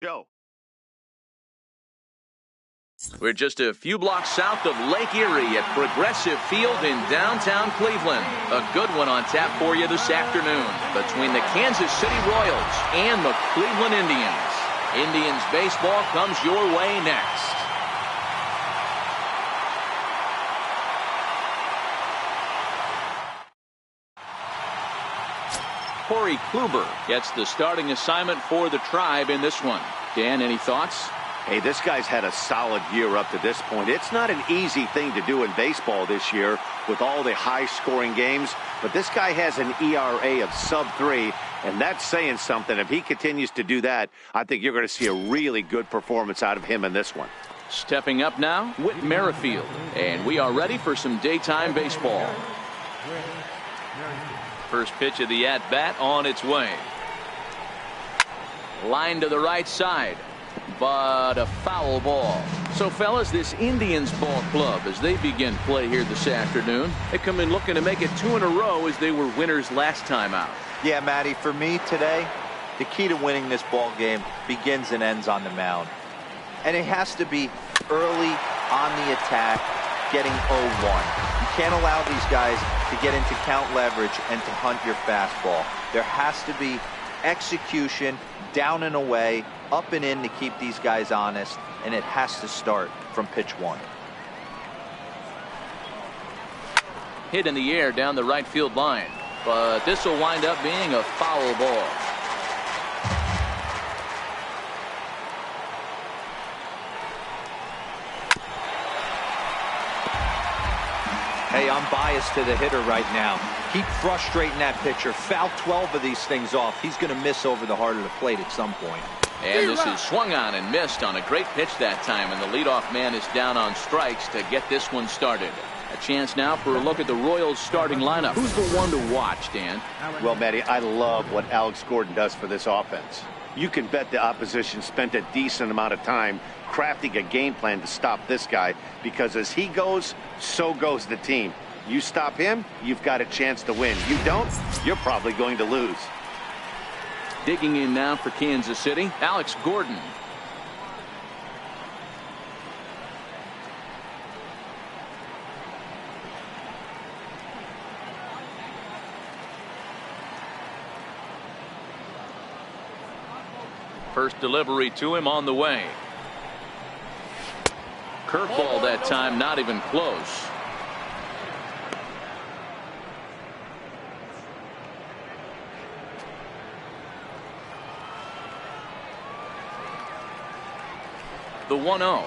Go. We're just a few blocks south of Lake Erie at Progressive Field in downtown Cleveland. A good one on tap for you this afternoon between the Kansas City Royals and the Cleveland Indians. Indians baseball comes your way next. Corey Kluber gets the starting assignment for the Tribe in this one. Dan, any thoughts? Hey, this guy's had a solid year up to this point. It's not an easy thing to do in baseball this year with all the high-scoring games, but this guy has an ERA of sub-3, and that's saying something. If he continues to do that, I think you're going to see a really good performance out of him in this one. Stepping up now, Whit Merrifield, and we are ready for some daytime baseball. First pitch of the at-bat on its way. Line to the right side. But a foul ball. So, fellas, this Indians ball club, as they begin play here this afternoon, they come in looking to make it 2 in a row as they were winners last time out. Yeah, Matty, for me today, the key to winning this ball game begins and ends on the mound. And it has to be early on the attack, getting 0-1. You can't allow these guys to get into count leverage and to hunt your fastball. There has to be execution, down and away, up and in to keep these guys honest, and it has to start from pitch 1. Hit in the air down the right field line, but this will wind up being a foul ball. Hey, I'm biased to the hitter right now. Keep frustrating that pitcher. Foul 12 of these things off. He's going to miss over the heart of the plate at some point. And this is swung on and missed on a great pitch that time, and the leadoff man is down on strikes to get this one started. A chance now for a look at the Royals starting lineup. Who's the one to watch, Dan? Well, Matty, I love what Alex Gordon does for this offense. You can bet the opposition spent a decent amount of time crafting a game plan to stop this guy, because as he goes, so goes the team. You stop him, you've got a chance to win. You don't, you're probably going to lose. Digging in now for Kansas City, Alex Gordon. First delivery to him on the way. Curveball that time, not even close. The 1-0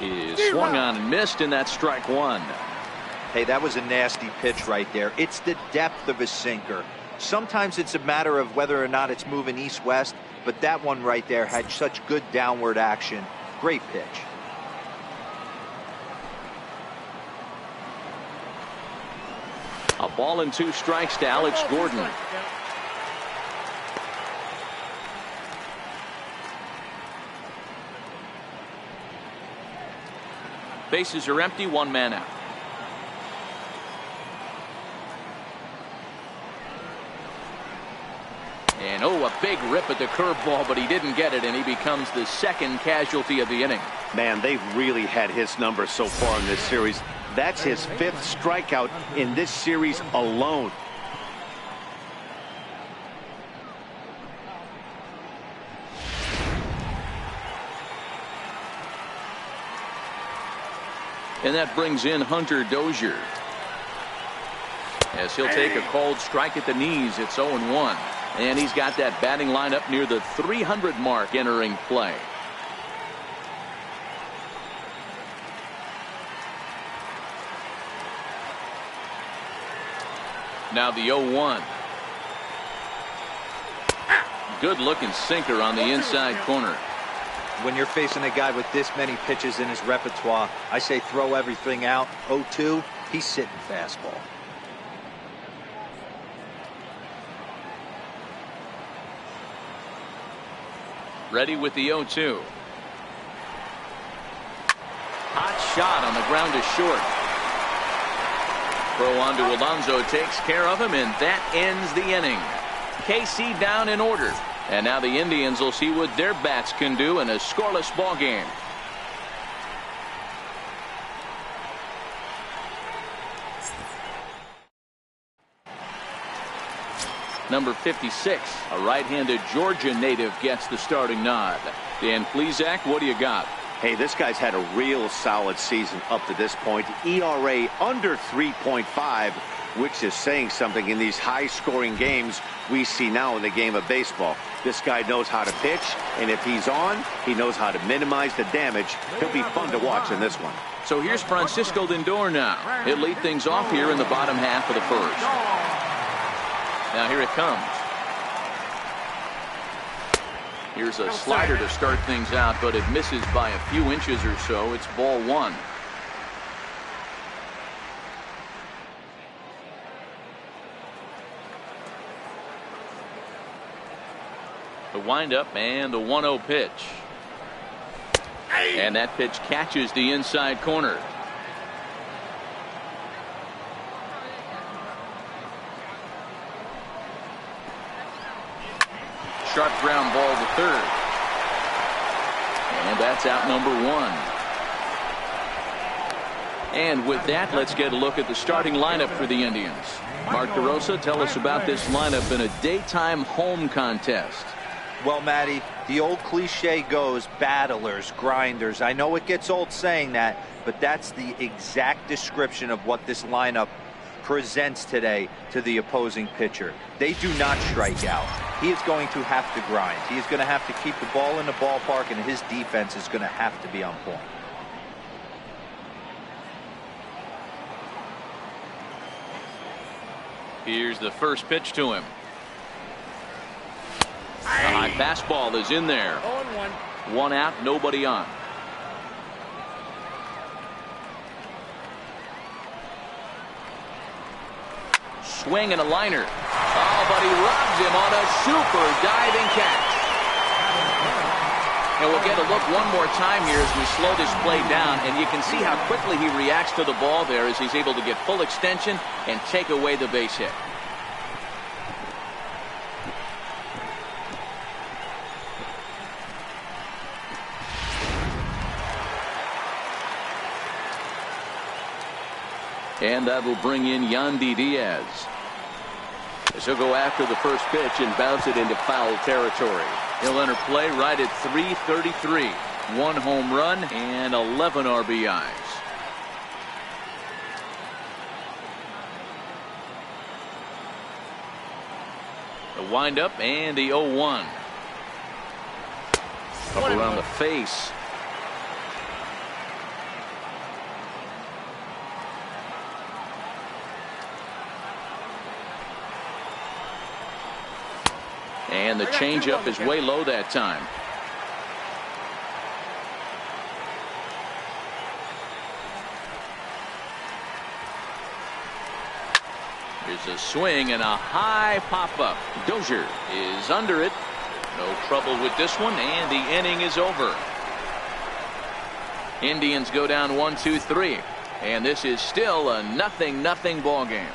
is swung on and missed, and that's strike 1. Hey, that was a nasty pitch right there. It's the depth of his sinker. Sometimes it's a matter of whether or not it's moving east-west, but that one right there had such good downward action. Great pitch. A ball and 2 strikes to Alex Gordon. Bases are empty, 1 man out. And a big rip at the curveball, but he didn't get it, and he becomes the second casualty of the inning. Man, they've really had his number so far in this series. That's his 5th strikeout in this series alone. And that brings in Hunter Dozier. As he'll take a called strike at the knees, it's 0-1. And he's got that batting lineup near the 300 mark entering play. Now the 0-1. Good looking sinker on the inside corner. When you're facing a guy with this many pitches in his repertoire, I say throw everything out. 0-2, he's sitting fastball. Ready with the 0-2. Hot shot on the ground to short. Throw on to Alonso takes care of him, and that ends the inning. KC down in order. And now the Indians will see what their bats can do in a scoreless ball game. Number 56, a right-handed Georgia native, gets the starting nod. Dan Plesac, what do you got? Hey, this guy's had a real solid season up to this point. ERA under 3.5, which is saying something in these high-scoring games we see now in the game of baseball. This guy knows how to pitch, and if he's on, he knows how to minimize the damage. He'll be fun to watch in this one. So here's Francisco Lindor now. He'll lead things off here in the bottom half of the first. Now here it comes. Here's a slider to start things out, but it misses by a few inches or so. It's ball one. The windup and the 1-0 pitch. And that pitch catches the inside corner. Sharp ground ball to third. And that's out number one. And with that, let's get a look at the starting lineup for the Indians. Mark DeRosa, tell us about this lineup in a daytime home contest. Well, Matty, the old cliche goes, battlers, grinders. I know it gets old saying that, but that's the exact description of what this lineup presents today to the opposing pitcher. They do not strike out. He is going to have to grind. He is going to have to keep the ball in the ballpark, and his defense is going to have to be on point. Here's the first pitch to him. The high fastball is in there. 0-1. One out, nobody on. Swing and a liner. Oh, but he robs him on a super diving catch. And we'll get a look one more time here as we slow this play down, and you can see how quickly he reacts to the ball there as he's able to get full extension and take away the base hit. And that will bring in Yandy Diaz. As he'll go after the first pitch and bounce it into foul territory. He'll enter play right at 333. 1 home run and 11 RBIs. The windup and the 0-1. Up around the face. And the changeup is way low that time. There's a swing and a high pop-up. Dozier is under it. No trouble with this one, and the inning is over. Indians go down 1-2-3, and this is still a 0-0 ball game.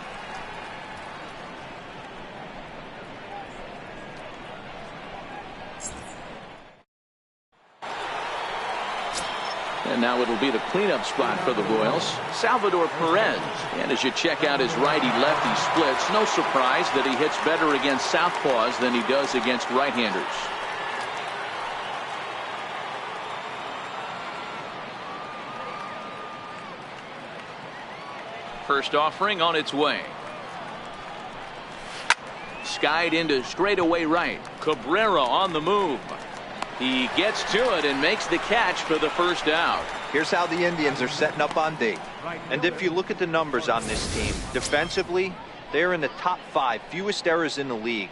And now it'll be the cleanup spot for the Royals, Salvador Perez. And as you check out his righty-lefty splits, no surprise that he hits better against southpaws than he does against right-handers. First offering on its way. Skied into straightaway right. Cabrera on the move. He gets to it and makes the catch for the first out. Here's how the Indians are setting up on D. And if you look at the numbers on this team, defensively, they're in the top 5, fewest errors in the league.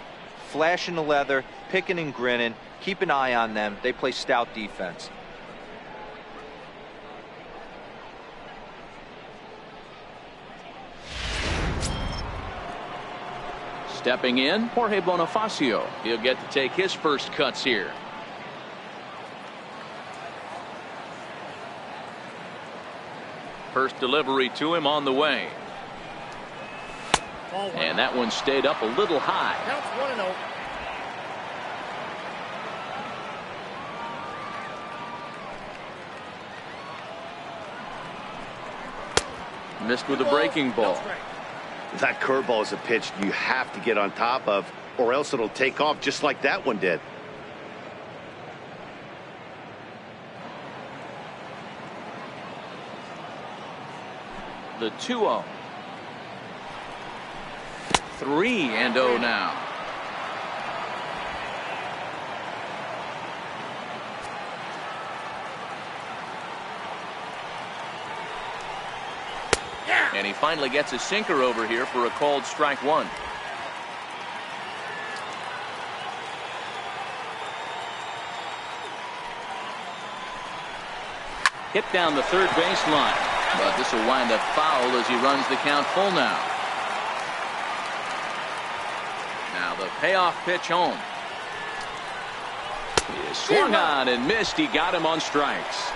Flashing the leather, picking and grinning, keep an eye on them. They play stout defense. Stepping in, Jorge Bonifacio. He'll get to take his first cuts here. First delivery to him on the way. And that one stayed up a little high. Missed with a breaking ball. That curveball is a pitch you have to get on top of, or else it'll take off just like that one did. The 2-0. 3-0 now. And he finally gets a sinker over here for a called strike one. Hit down the third baseline, but this will wind up foul as he runs the count full now. Now the payoff pitch home. He swung on and missed. He got him on strikes.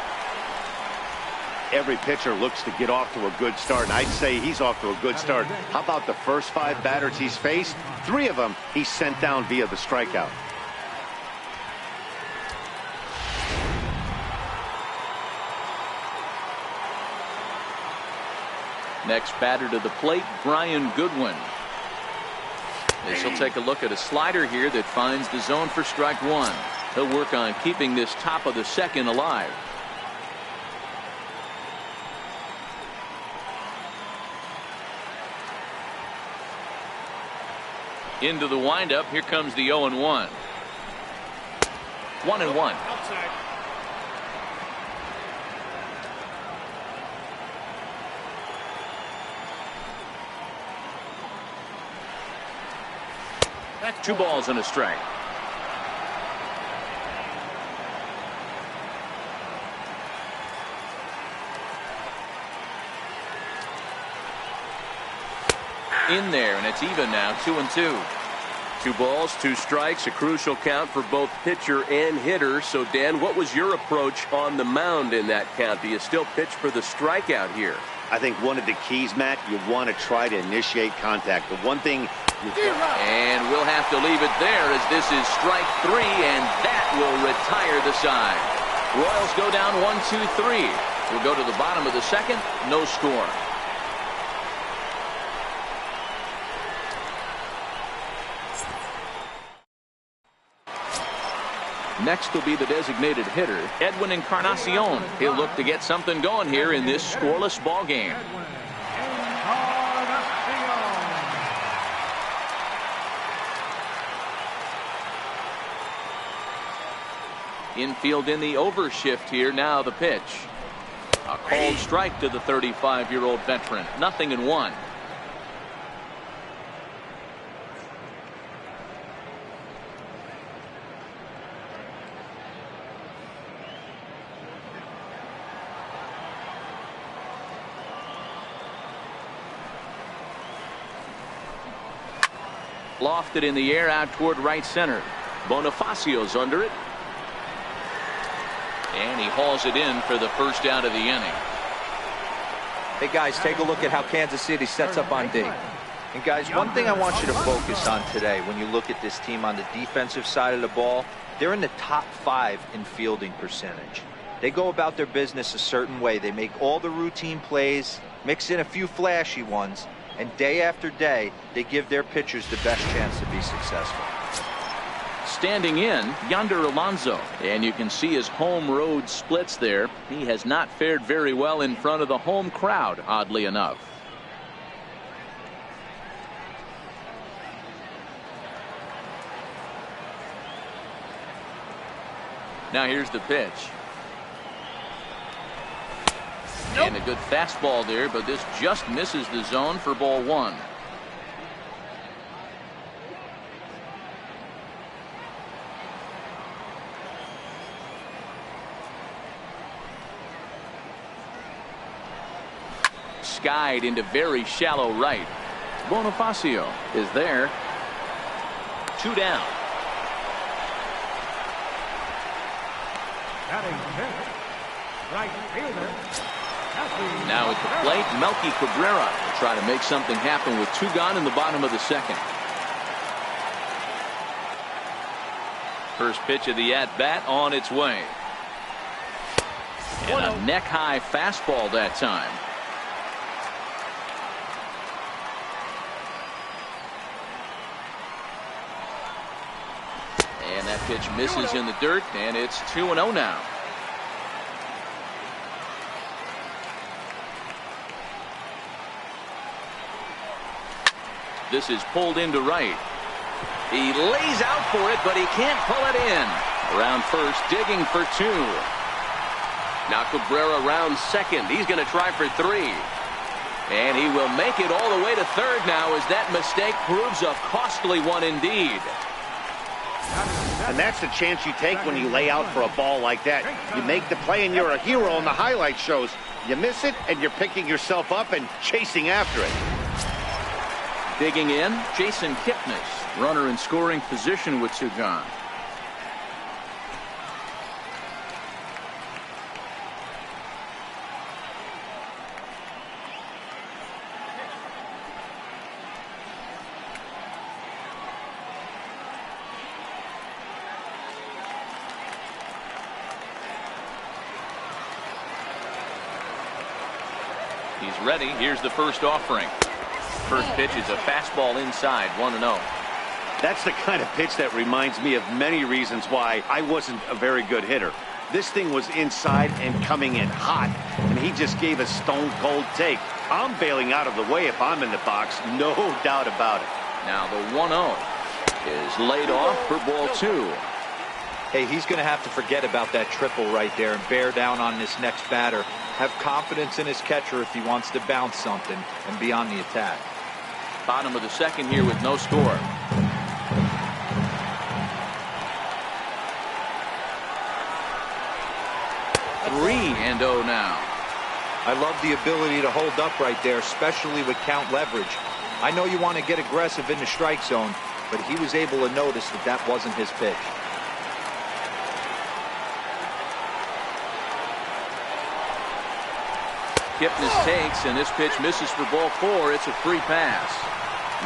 Every pitcher looks to get off to a good start, and I'd say he's off to a good start. How about the first 5 batters he's faced? 3 of them he sent down via the strikeout. Next batter to the plate, Brian Goodwin. This will take a look at a slider here that finds the zone for strike one. He'll work on keeping this top of the second alive. Into the windup. Here comes the 0-1. 1-1. That's 2 balls and a strike. In there, and it's even now, 2-2. 2 balls, 2 strikes, a crucial count for both pitcher and hitter. So, Dan, what was your approach on the mound in that count? Do you still pitch for the strikeout here? I think one of the keys, Matt, you want to try to initiate contact. The one thing... And we'll have to leave it there as this is strike 3, and that will retire the side. Royals go down 1-2-3. We'll go to the bottom of the second, no score. Next will be the designated hitter, Edwin Encarnacion. He'll look to get something going here in this scoreless ball game. Infield in the overshift here. Now the pitch. A called strike to the 35-year-old veteran. 0-1. Lofted in the air out toward right center. Bonifacio's under it. And he hauls it in for the first out of the inning. Hey, guys, take a look at how Kansas City sets up on D. And, guys, one thing I want you to focus on today when you look at this team on the defensive side of the ball, they're in the top 5 in fielding percentage. They go about their business a certain way. They make all the routine plays, mix in a few flashy ones, and day after day, they give their pitchers the best chance to be successful. Standing in, Yonder Alonso, and you can see his home road splits there. He has not fared very well in front of the home crowd, oddly enough. Now here's the pitch. And a good fastball there, but this just misses the zone for ball 1. Skied into very shallow right. Bonifacio is there. 2 down. Right fielder. Now at the plate, Melky Cabrera will try to make something happen with 2 gone in the bottom of the second. First pitch of the at-bat on its way. And a neck-high fastball that time. Pitch misses in the dirt, and it's 2-0 now. This is pulled into right. He lays out for it, but he can't pull it in. Around first, digging for 2. Now Cabrera around second. He's going to try for 3. And he will make it all the way to third now, as that mistake proves a costly one indeed. And that's the chance you take when you lay out for a ball like that. You make the play and you're a hero on the highlight shows. You miss it and you're picking yourself up and chasing after it. Digging in, Jason Kipnis, runner in scoring position with 2 gone. He's ready. Here's the first offering. First pitch is a fastball inside, 1-0. That's the kind of pitch that reminds me of many reasons why I wasn't a very good hitter. This thing was inside and coming in hot, and he just gave a stone-cold take. I'm bailing out of the way if I'm in the box, no doubt about it. Now the 1-0 is laid off for ball 2. Hey, he's going to have to forget about that triple right there and bear down on this next batter. Have confidence in his catcher if he wants to bounce something and be on the attack. Bottom of the second here with no score. 3-0 now. I love the ability to hold up right there, especially with count leverage. I know you want to get aggressive in the strike zone, but he was able to notice that that wasn't his pitch. Kipnis takes, and this pitch misses for ball 4. It's a free pass.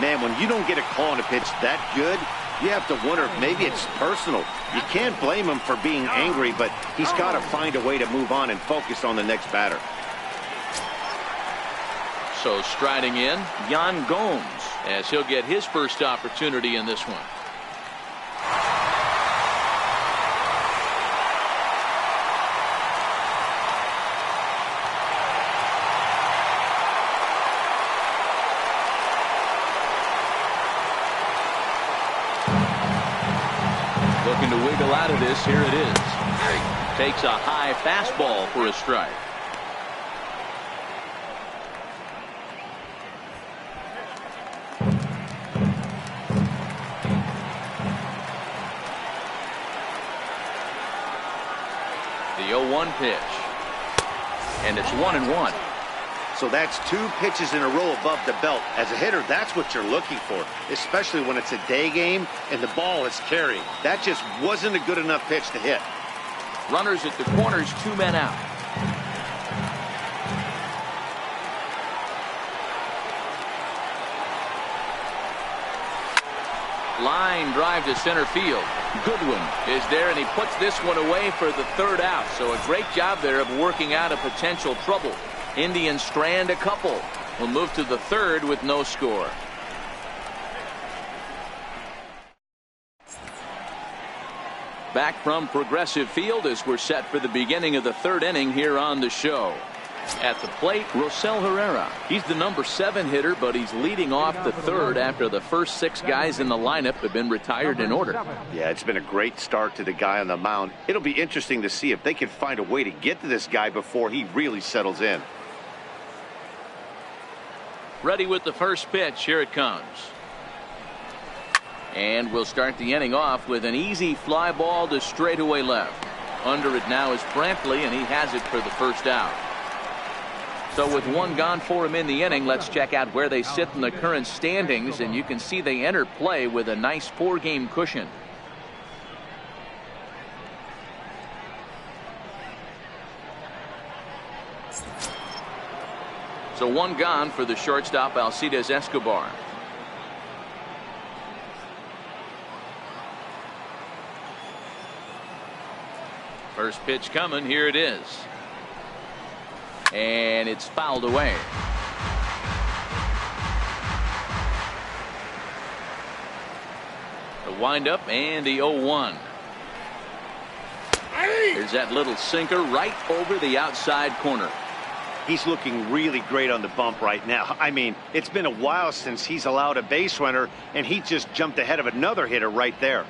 Man, when you don't get a call on a pitch that good, you have to wonder if maybe it's personal. You can't blame him for being angry, but he's got to find a way to move on and focus on the next batter. So striding in, Yan Gomes, as he'll get his first opportunity in this one. Looking to wiggle out of this. Here it is. Takes a high fastball for a strike. The 0-1 pitch. And it's 1-1. So that's 2 pitches in a row above the belt. As a hitter, that's what you're looking for, especially when it's a day game and the ball is carrying. That just wasn't a good enough pitch to hit. Runners at the corners, 2 men out. Line drive to center field. Goodwin is there, and he puts this one away for the 3rd out. So a great job there of working out a potential trouble. Indians strand a couple. We'll move to the 3rd with no score. Back from Progressive Field as we're set for the beginning of the 3rd inning here on the show. At the plate, Rosell Herrera. He's the number 7 hitter, but he's leading off the 3rd after the first 6 guys in the lineup have been retired in order. Yeah, it's been a great start to the guy on the mound. It'll be interesting to see if they can find a way to get to this guy before he really settles in. Ready with the first pitch. Here it comes. And we'll start the inning off with an easy fly ball to straightaway left. Under it now is Brantley, and he has it for the 1st out. So with 1 gone for him in the inning, let's check out where they sit in the current standings, and you can see they enter play with a nice 4-game cushion. So 1 gone for the shortstop, Alcides Escobar. First pitch coming. Here it is. And it's fouled away. The windup and the 0-1. fires that little sinker right over the outside corner. He's looking really great on the bump right now. I mean, it's been a while since he's allowed a base runner, and he just jumped ahead of another hitter right there.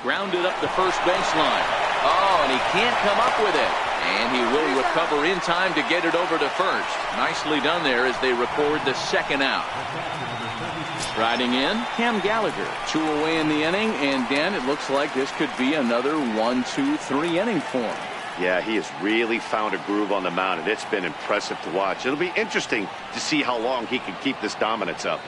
Grounded up the first baseline. Oh, and he can't come up with it. And he will recover in time to get it over to first. Nicely done there as they record the second out. Riding in, Cam Gallagher. 2 away in the inning, and Dan, it looks like this could be another 1-2-3 inning for him. Yeah, he has really found a groove on the mound, and it's been impressive to watch. It'll be interesting to see how long he can keep this dominance up.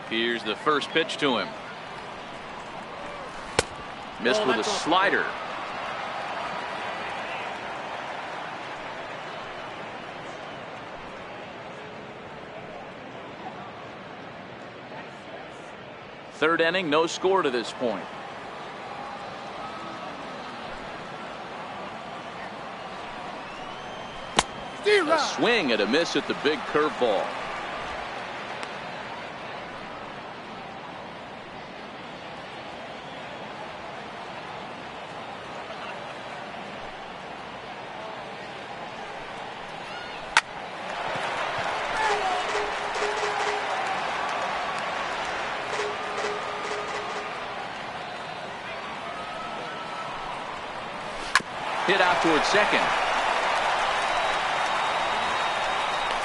Here's the first pitch to him. Missed with a slider. Third inning, no score to this point. A swing and a miss at the big curveball. Hit out towards second.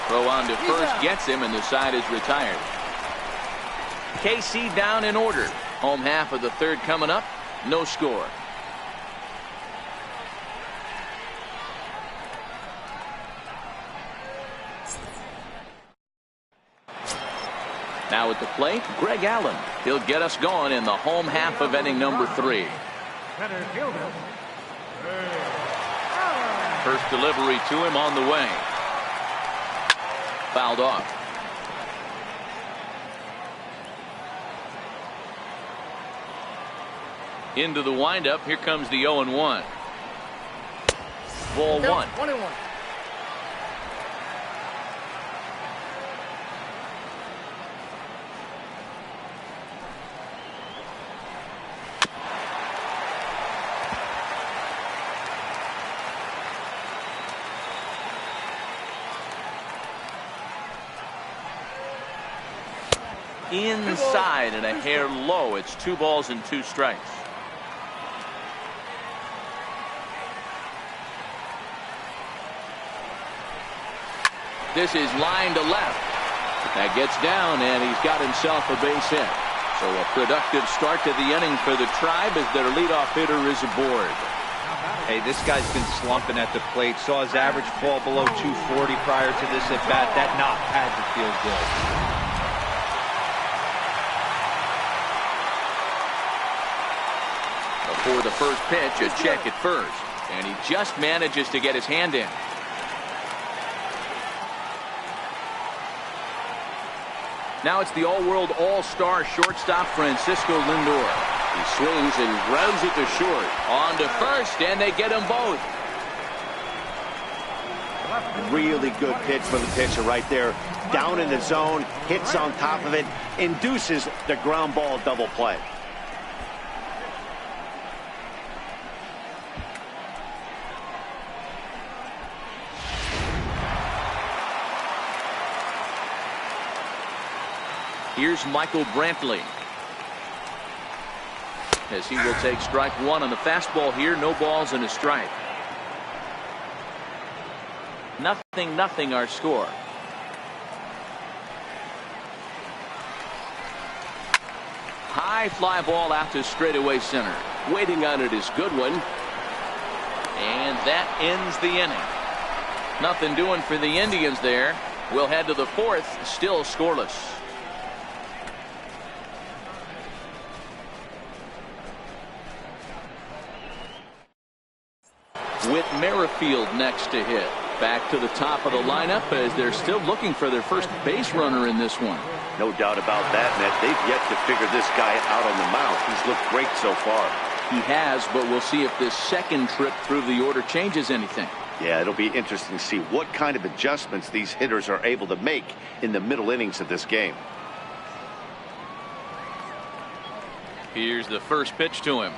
Throw on to first gets him, and the side is retired. KC down in order. Home half of the third coming up. No score. Now at the plate, Greg Allen. He'll get us going in the home half of inning number 3. Center fielder. First delivery to him on the way. Fouled off. Into the windup. Here comes the 0-1. Ball 1. 1-1. Inside and a hair low. It's 2 balls and 2 strikes. This is line to left. That gets down, and he's got himself a base hit. So a productive start to the inning for the Tribe as their leadoff hitter is aboard. Hey, this guy's been slumping at the plate. Saw his average fall below 240 prior to this at bat. That knock had to feel good. Before the first pitch, a check at first, and he just manages to get his hand in. Now it's the all-world all-star shortstop Francisco Lindor. He swings and grounds it to short. On to first, and they get them both. Really good pitch for the pitcher right there. Down in the zone, hits on top of it, induces the ground ball double play. Here's Michael Brantley. As he will take strike 1 on the fastball here. No balls and a strike. 0-0 our score. High fly ball out to straightaway center. Waiting on it is Goodwin. And that ends the inning. Nothing doing for the Indians there. We'll head to the 4th, still scoreless. With Merrifield next to hit. Back to the top of the lineup as they're still looking for their first base runner in this one. No doubt about that, Matt. They've yet to figure this guy out on the mound. He's looked great so far. He has, but we'll see if this second trip through the order changes anything. Yeah, it'll be interesting to see what kind of adjustments these hitters are able to make in the middle innings of this game. Here's the first pitch to him.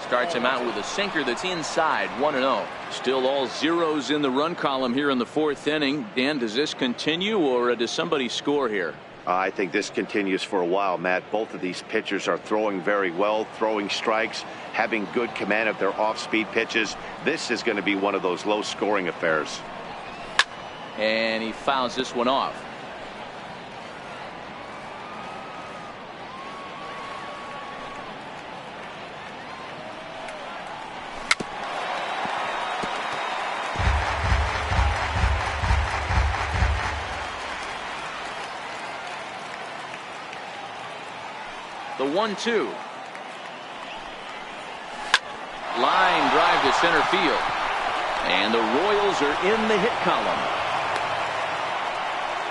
Starts him out with a sinker that's inside, 1-0. Still all zeros in the run column here in the fourth inning. Dan, does this continue or does somebody score here? I think this continues for a while, Matt. Both of these pitchers are throwing very well, throwing strikes, having good command of their off-speed pitches. This is going to be one of those low-scoring affairs. And he fouls this one off. The 1-2. Line drive to center field. And the Royals are in the hit column.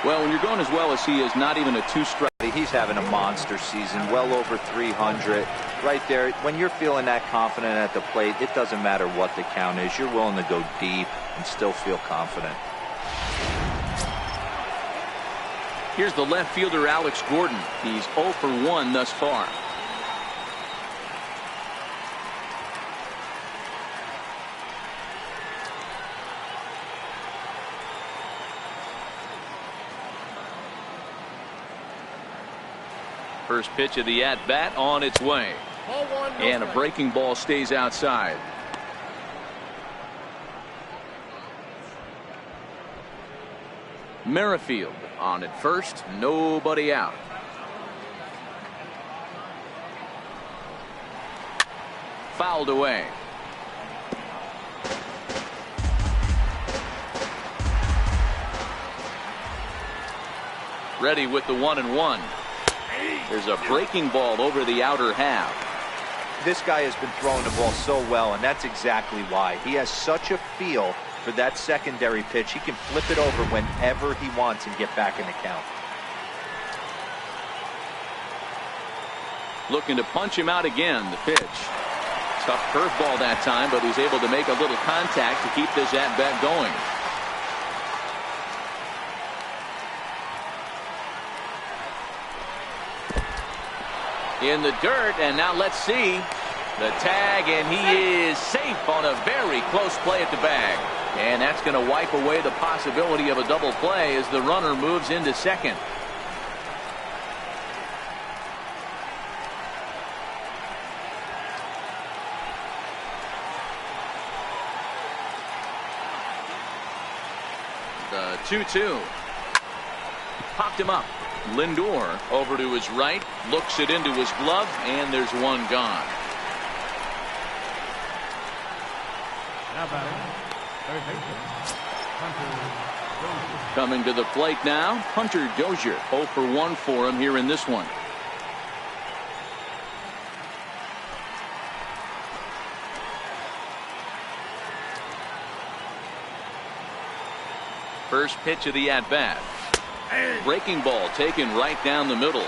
Well, when you're going as well as he is, not even a two-strike. He's having a monster season, well over 300. Right there, when you're feeling that confident at the plate, it doesn't matter what the count is. You're willing to go deep and still feel confident. Here's the left fielder, Alex Gordon. He's 0 for 1 thus far. First pitch of the at-bat on its way. And a breaking ball stays outside. Merrifield on at first, nobody out. Fouled away. Ready with the 1-1. There's a breaking ball over the outer half. This guy has been throwing the ball so well, and that's exactly why. He has such a feel for that secondary pitch. He can flip it over whenever he wants and get back in the count. Looking to punch him out again. The pitch. Tough curveball that time, but he's able to make a little contact to keep this at-bat going. In the dirt, and now let's see the tag, and he is safe on a very close play at the bag. And that's going to wipe away the possibility of a double play as the runner moves into second. The 2-2. Popped him up. Lindor over to his right, looks it into his glove, and there's one gone. Now batting, third baseman, Hunter Dozier. Coming to the plate now, Hunter Dozier. 0 for 1 for him here in this one. First pitch of the at-bat. Breaking ball taken right down the middle.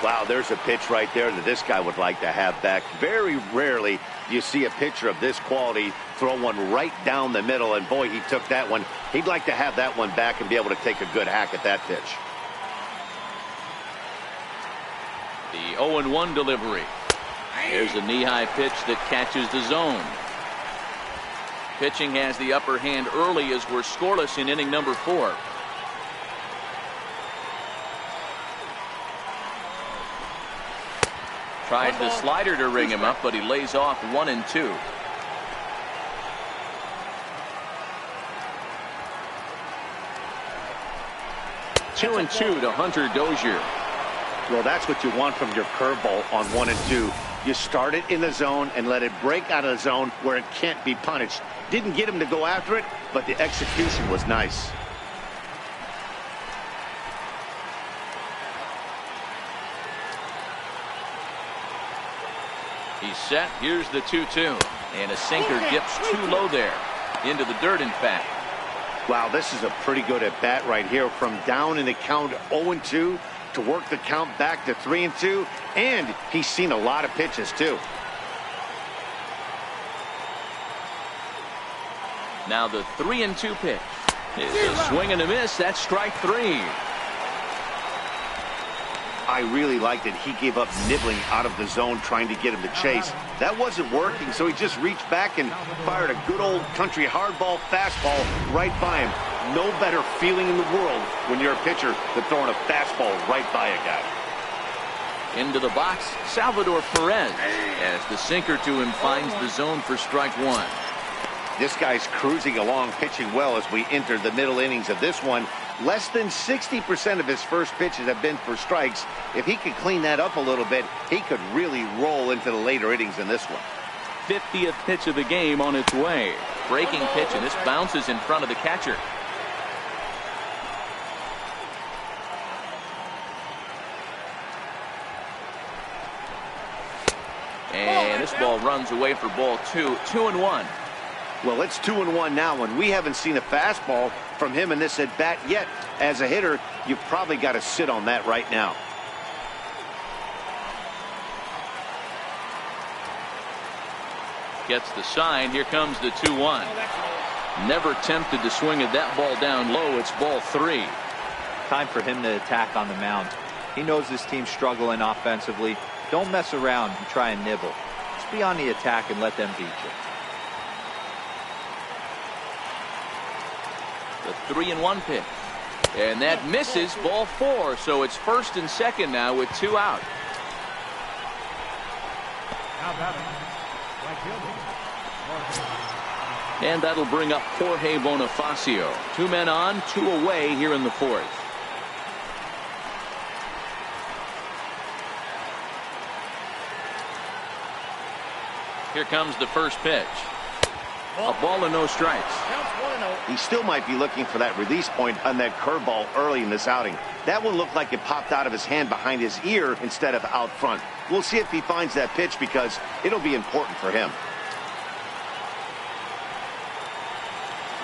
Wow, there's a pitch right there that this guy would like to have back. Very rarely do you see a pitcher of this quality throw one right down the middle, and boy, he took that one. He'd like to have that one back and be able to take a good hack at that pitch. The 0-1 delivery. There's a knee-high pitch that catches the zone. Pitching has the upper hand early as we're scoreless in inning number 4. Tries the slider to ring him up, but he lays off 1-2. Two and 2 to Hunter Dozier. Well, that's what you want from your curveball on 1 and 2. You start it in the zone and let it break out of the zone where it can't be punished. Didn't get him to go after it, but the execution was nice. He's set. Here's the 2-2. And a sinker dips too low there. into the dirt, in fact. Wow, this is a pretty good at bat right here. From down in the count 0-2 to work the count back to 3-2. And he's seen a lot of pitches, too. Now the 3-2 pitch. It's a swing and a miss. That's strike 3. I really liked it. He gave up nibbling out of the zone trying to get him to chase. That wasn't working, so he just reached back and fired a good old country hardball fastball right by him. No better feeling in the world when you're a pitcher than throwing a fastball right by a guy. Into the box, Salvador Perez, as the sinker to him finds the zone for strike 1. This guy's cruising along, pitching well as we enter the middle innings of this one. Less than 60% of his first pitches have been for strikes. If he could clean that up a little bit, he could really roll into the later innings in this one. 50th pitch of the game on its way. Breaking pitch, and this bounces in front of the catcher. And this ball runs away for ball 2. 2-1. Well, it's 2-1 now, and we haven't seen a fastball from him in this at-bat yet. As a hitter, you've probably got to sit on that right now. Gets the sign. Here comes the 2-1. Never tempted to swing at that ball down low. It's ball 3. Time for him to attack on the mound. He knows this team's struggling offensively. Don't mess around and try and nibble. Just be on the attack and let them beat you. The 3-1 pitch. And that misses, ball 4. So it's first and second now with 2 out. And that'll bring up Jorge Bonifacio. 2 men on, 2 away here in the 4th. Here comes the first pitch. A ball and no strikes. He still might be looking for that release point on that curveball early in this outing. That one looked like it popped out of his hand behind his ear instead of out front. We'll see if he finds that pitch because it'll be important for him.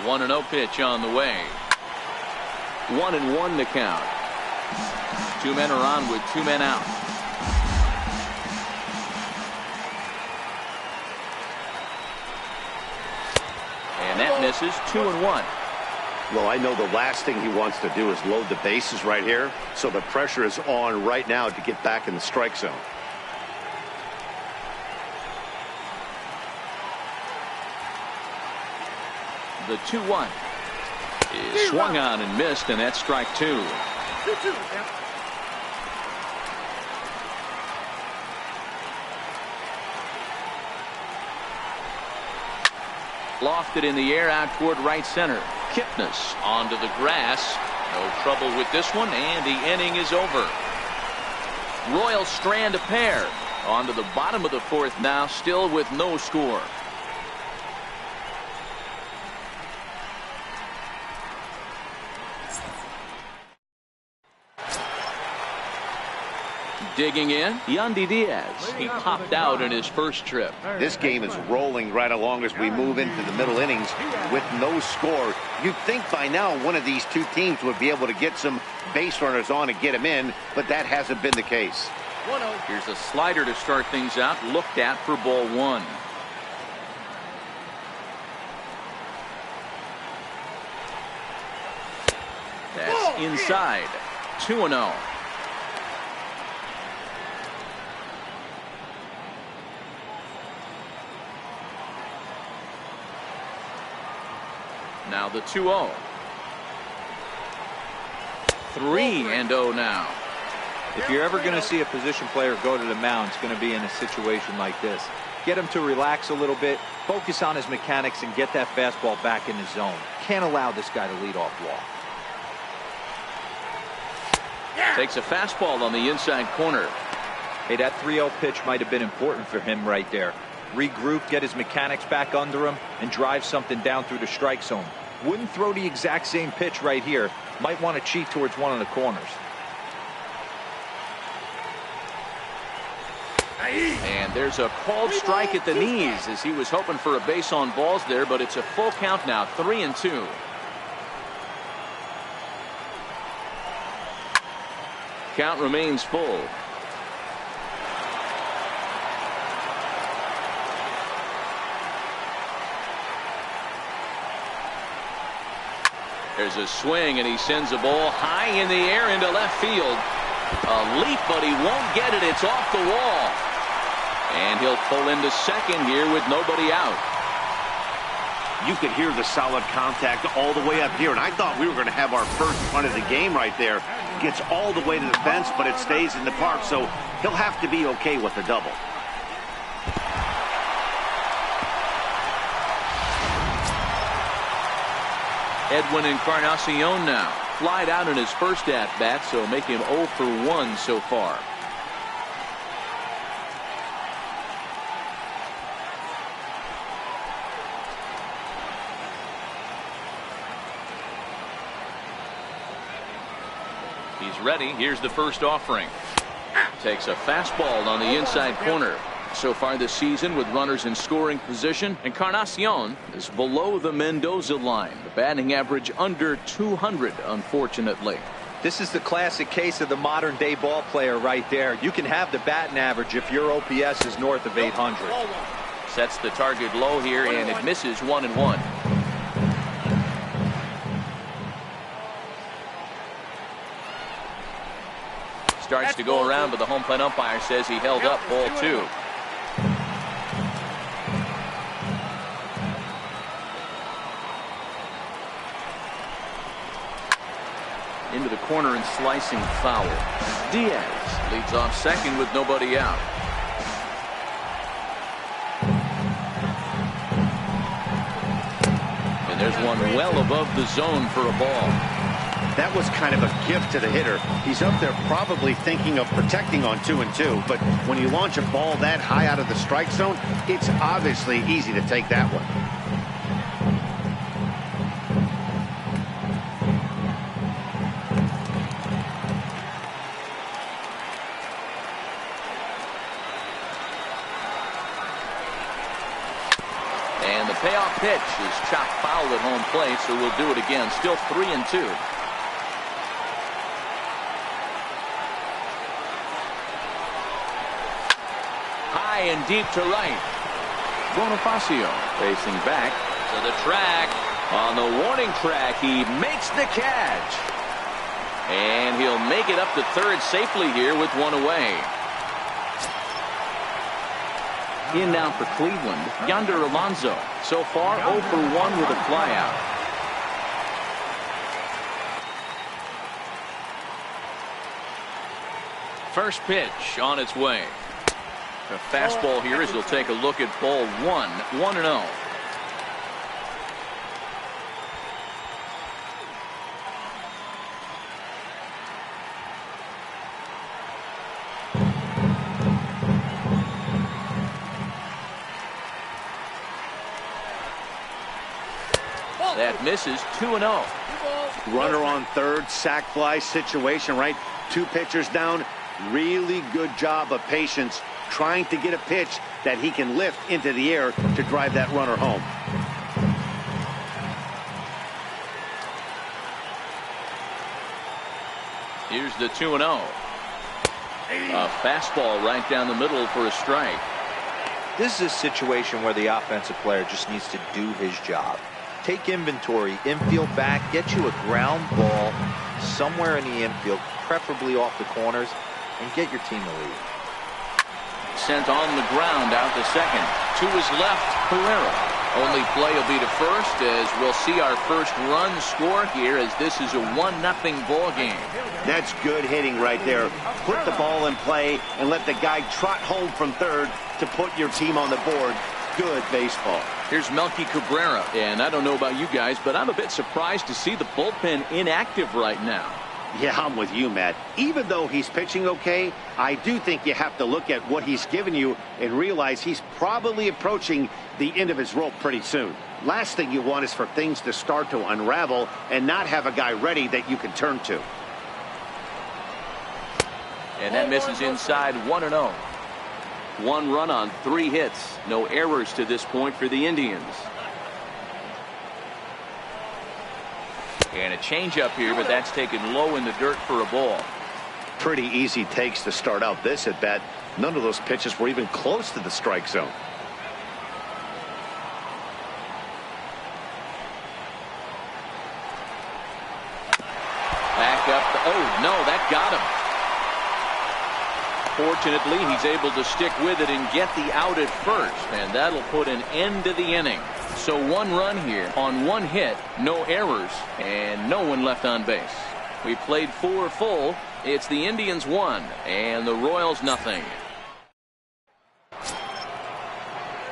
1-0 pitch on the way. 1-1 to count. 2 men are on with 2 men out. And that misses. 2-1. Well, I know the last thing he wants to do is load the bases right here, so the pressure is on right now to get back in the strike zone. The 2-1 is swung on and missed, and that's strike 2. 2-2. Yep. Lofted in the air out toward right center. Kipnis onto the grass. No trouble with this one, and the inning is over. Royals strand a pair. On to the bottom of the 4th now, still with no score. Digging in, Yandy Diaz. He popped out in his first trip. This game is rolling right along as we move into the middle innings with no score. You'd think by now one of these two teams would be able to get some base runners on and get them in, but that hasn't been the case. Here's a slider to start things out, looked at for ball 1. That's inside. 2-0. Now the 2-0. 3-0 now. If you're ever going to see a position player go to the mound, it's going to be in a situation like this. Get him to relax a little bit, focus on his mechanics, and get that fastball back in his zone. Can't allow this guy to lead off walk. Takes a fastball on the inside corner. Hey, that 3-0 pitch might have been important for him right there. Regroup, get his mechanics back under him, and drive something down through the strike zone. Wouldn't throw the exact same pitch right here. Might want to cheat towards one of the corners. And there's a called strike at the knees as he was hoping for a base on balls there, but it's a full count now, 3-2. Count remains full. There's a swing, and he sends a ball high in the air into left field. A leap, but he won't get it. It's off the wall. And he'll pull into second here with nobody out. You could hear the solid contact all the way up here, and I thought we were going to have our first run of the game right there. Gets all the way to the fence, but it stays in the park, so he'll have to be okay with the double. Edwin Encarnacion now. Flied out in his first at-bat, so make him 0 for 1 so far. He's ready. Here's the first offering. Takes a fastball on the inside corner. So far this season with runners in scoring position, Encarnacion is below the Mendoza line. The batting average under 200, unfortunately. This is the classic case of the modern day ball player right there. You can have the batting average if your OPS is north of 800. Sets the target low here, and it misses 1-1. Starts to go around, but the home plate umpire says he held up ball 2. Into the corner and slicing foul. Diaz leads off second with nobody out. And there's one well above the zone for a ball. That was kind of a gift to the hitter. He's up there probably thinking of protecting on 2-2, but when you launch a ball that high out of the strike zone, it's obviously easy to take that one. And the payoff pitch is chopped foul at home plate, so we'll do it again. Still 3-2. High and deep to right. Bonifacio facing back to the track. On the warning track, he makes the catch. And he'll make it up to third safely here with one away. In now for Cleveland, Yonder Alonso. So far 0 for 1 with a flyout. First pitch on its way. A fastball here as he'll take a look at ball 1, 1-0. That misses, 2-0. Runner on third, sac fly situation, right? 2 pitchers down. Really good job of patience, trying to get a pitch that he can lift into the air to drive that runner home. Here's the 2-0. A fastball right down the middle for a strike. This is a situation where the offensive player just needs to do his job. Take inventory, infield back, get you a ground ball somewhere in the infield, preferably off the corners, and get your team a lead. Sent on the ground out to second. To his left, Pereira. Only play will be to first as we'll see our first run score here as this is a 1-0 ball game. That's good hitting right there. Put the ball in play and let the guy trot home from third to put your team on the board. Good baseball. Here's Melky Cabrera, and I don't know about you guys, but I'm a bit surprised to see the bullpen inactive right now. Yeah, I'm with you, Matt. Even though he's pitching okay, I do think you have to look at what he's given you and realize he's probably approaching the end of his rope pretty soon. Last thing you want is for things to start to unravel and not have a guy ready that you can turn to. And that misses inside, 1-0. 1 run on 3 hits. No errors to this point for the Indians. And a changeup here, but that's taken low in the dirt for a ball. Pretty easy takes to start out this at bat. None of those pitches were even close to the strike zone. Back up. Oh, no, that got him. Fortunately, he's able to stick with it and get the out at first, and that'll put an end to the inning. So 1 run here on 1 hit, no errors, and no one left on base. We played 4 full. It's the Indians 1 and the Royals nothing.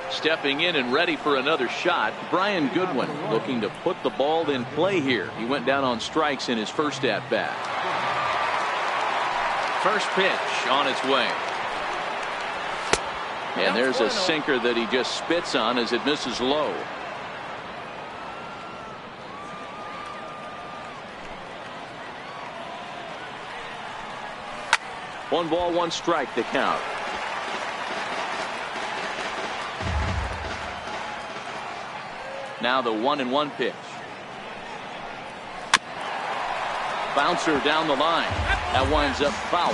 Stepping in and ready for another shot, Brian Goodwin looking to put the ball in play here. He went down on strikes in his first at bat. First pitch on its way. And there's a sinker that he just spits on as it misses low. One ball, 1 strike to count. Now the 1-1 pitch. Bouncer down the line. That winds up foul.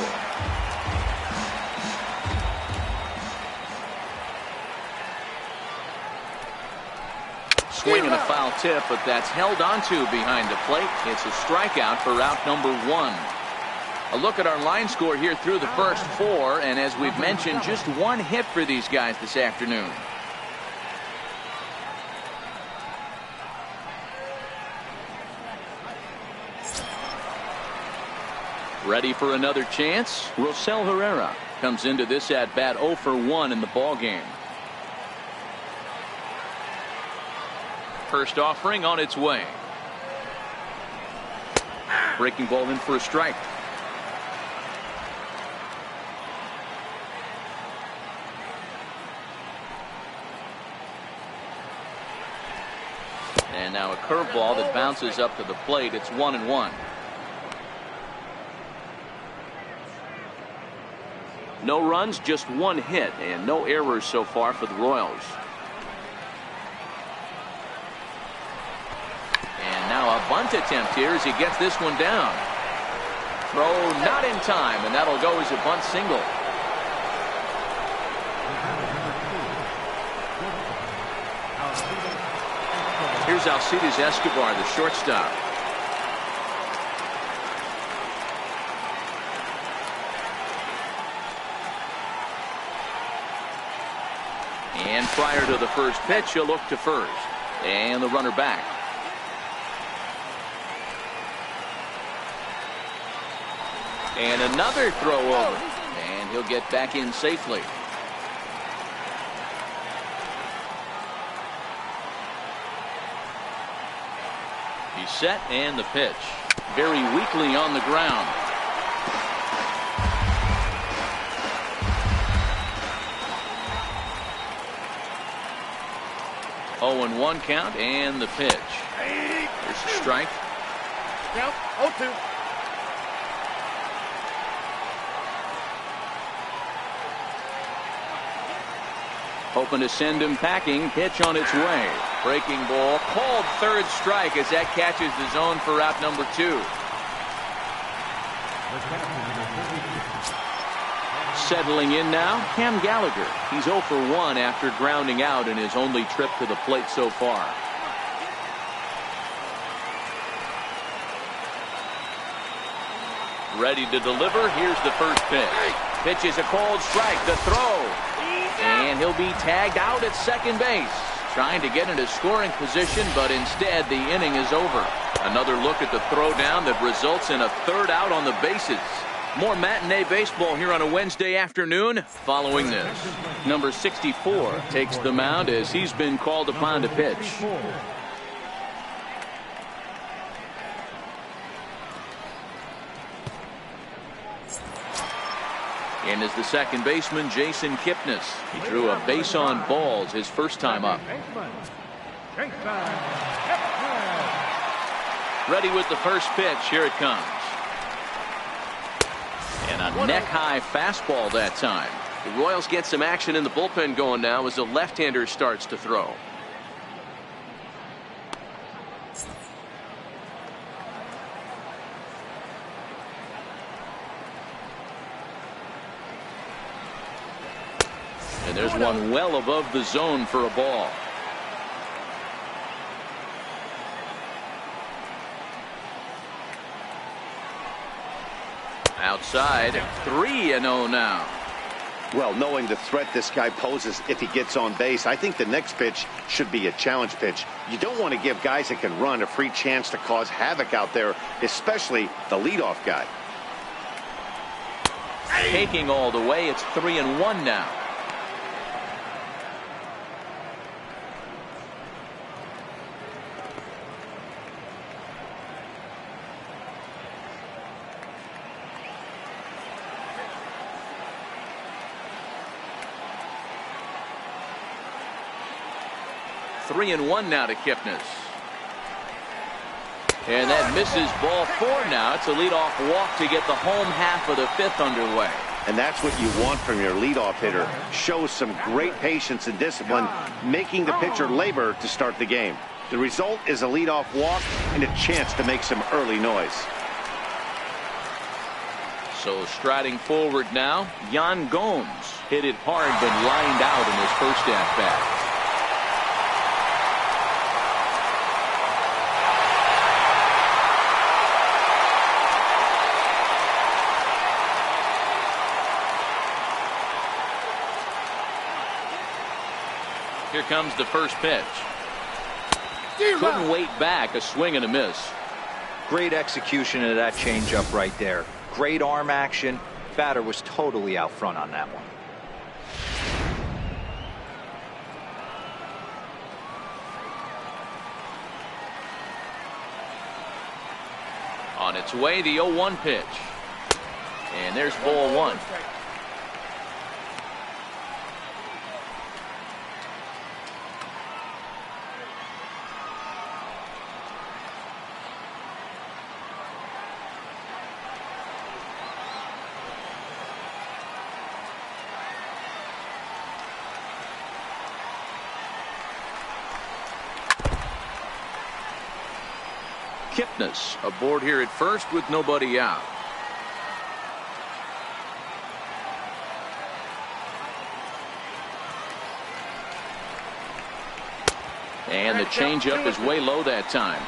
Swing and a foul tip, but that's held onto behind the plate. It's a strikeout for out number 1. A look at our line score here through the first 4, and as we've mentioned, just 1 hit for these guys this afternoon. Ready for another chance? Rosell Herrera comes into this at bat 0 for 1 in the ball game. First offering on its way. Breaking ball in for a strike. And now a curveball that bounces up to the plate. It's 1-1. No runs, just 1 hit, and no errors so far for the Royals. And now a bunt attempt here as he gets this one down. Throw not in time, and that'll go as a bunt single. Here's Alcides Escobar, the shortstop. And prior to the first pitch, he'll look to first. And the runner back. And another throw over. And he'll get back in safely. He's set and the pitch. Very weakly on the ground. 0-1 count and the pitch. There's a strike. Count 0-2. Hoping to send him packing. Pitch on its way. Breaking ball. Called third strike as that catches the zone for out number 2. Settling in now, Cam Gallagher. He's 0 for 1 after grounding out in his only trip to the plate so far. Ready to deliver. Here's the first pitch. Pitch is a called strike. The throw. And he'll be tagged out at second base. Trying to get into scoring position, but instead the inning is over. Another look at the throw down that results in a third out on the bases. More matinee baseball here on a Wednesday afternoon following this. Number 64 takes the mound as he's been called upon to pitch. And is the second baseman, Jason Kipnis. He drew a base on balls his first time up. Ready with the first pitch. Here it comes. And a neck-high fastball that time. The Royals get some action in the bullpen going now as the left-hander starts to throw. And there's one well above the zone for a ball. Outside, 3-0 now. Well, knowing the threat this guy poses if he gets on base, I think the next pitch should be a challenge pitch. You don't want to give guys that can run a free chance to cause havoc out there, especially the leadoff guy. Taking all the way, it's 3-1 now. Three and one now to Kipnis. And that misses ball 4 now. It's a leadoff walk to get the home half of the 5th underway. And that's what you want from your leadoff hitter. Shows some great patience and discipline, making the pitcher labor to start the game. The result is a leadoff walk and a chance to make some early noise. So striding forward now, Yan Gomes hit it hard but lined out in his first at-bat. Here comes the first pitch. Couldn't wait back. A swing and a miss. Great execution of that changeup right there. Great arm action. Batter was totally out front on that one. On its way, the 0-1 pitch. And there's ball 1. Kipnis aboard here at first with nobody out. And the changeup is way low that time.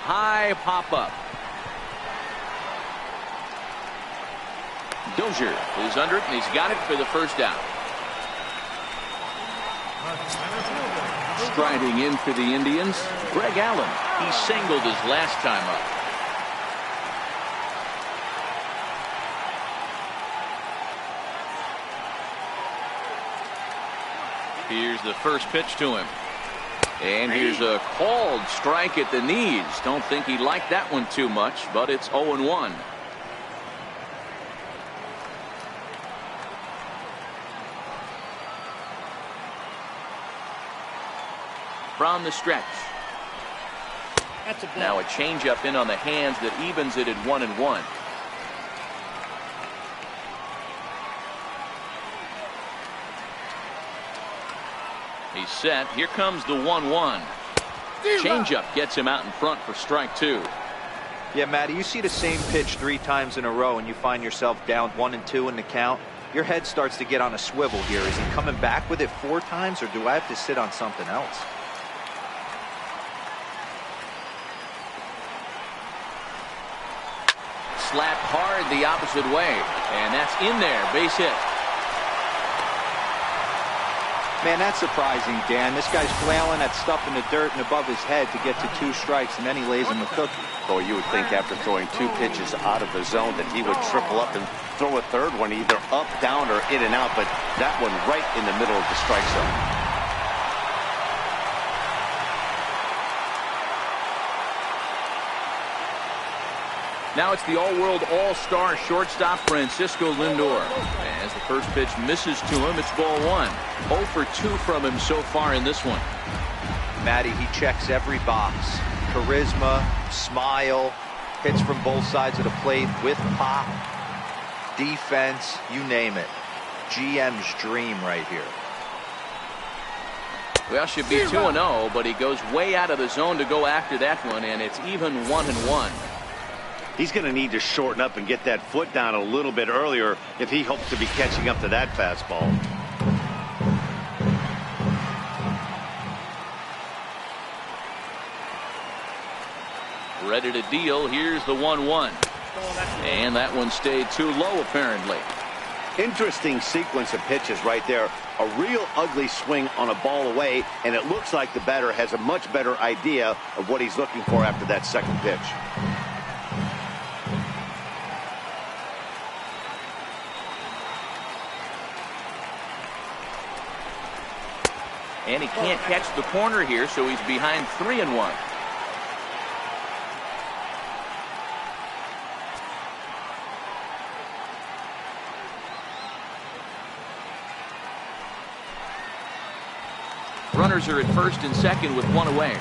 High pop up. Dozier is under it, and he's got it for the first out. Striding in for the Indians, Greg Allen. He singled his last time up. Here's the first pitch to him. And here's a called strike at the knees. Don't think he liked that one too much, but it's 0-1. From the stretch. Now a changeup in on the hands that evens it at 1-1. He's set. Here comes the 1-1. Changeup gets him out in front for strike 2. Yeah, Matty, you see the same pitch 3 times in a row and you find yourself down 1-2 in the count. Your head starts to get on a swivel here. Is he coming back with it 4 times, or do I have to sit on something else? Slapped hard the opposite way, and that's in there. Base hit. Man, that's surprising, Dan. This guy's flailing that stuff in the dirt and above his head to get to 2 strikes, and then he lays him a cookie. Boy, you would think after throwing 2 pitches out of the zone that he would triple up and throw a third one either up, down, or in and out, but that one right in the middle of the strike zone. Now it's the all-world all-star shortstop Francisco Lindor. As the first pitch misses to him, it's ball one. 0 for 2 from him so far in this one. Matty, he checks every box. Charisma, smile, hits from both sides of the plate with pop, defense, you name it. GM's dream right here. Well, should be 2-0, but he goes way out of the zone to go after that one, and it's even 1-1. He's going to need to shorten up and get that foot down a little bit earlier if he hopes to be catching up to that fastball. Ready to deal. Here's the 1-1. And that one stayed too low, apparently. Interesting sequence of pitches right there. A real ugly swing on a ball away, and it looks like the batter has a much better idea of what he's looking for after that second pitch. And he can't catch the corner here, so he's behind 3-1. Runners are at first and second with one away.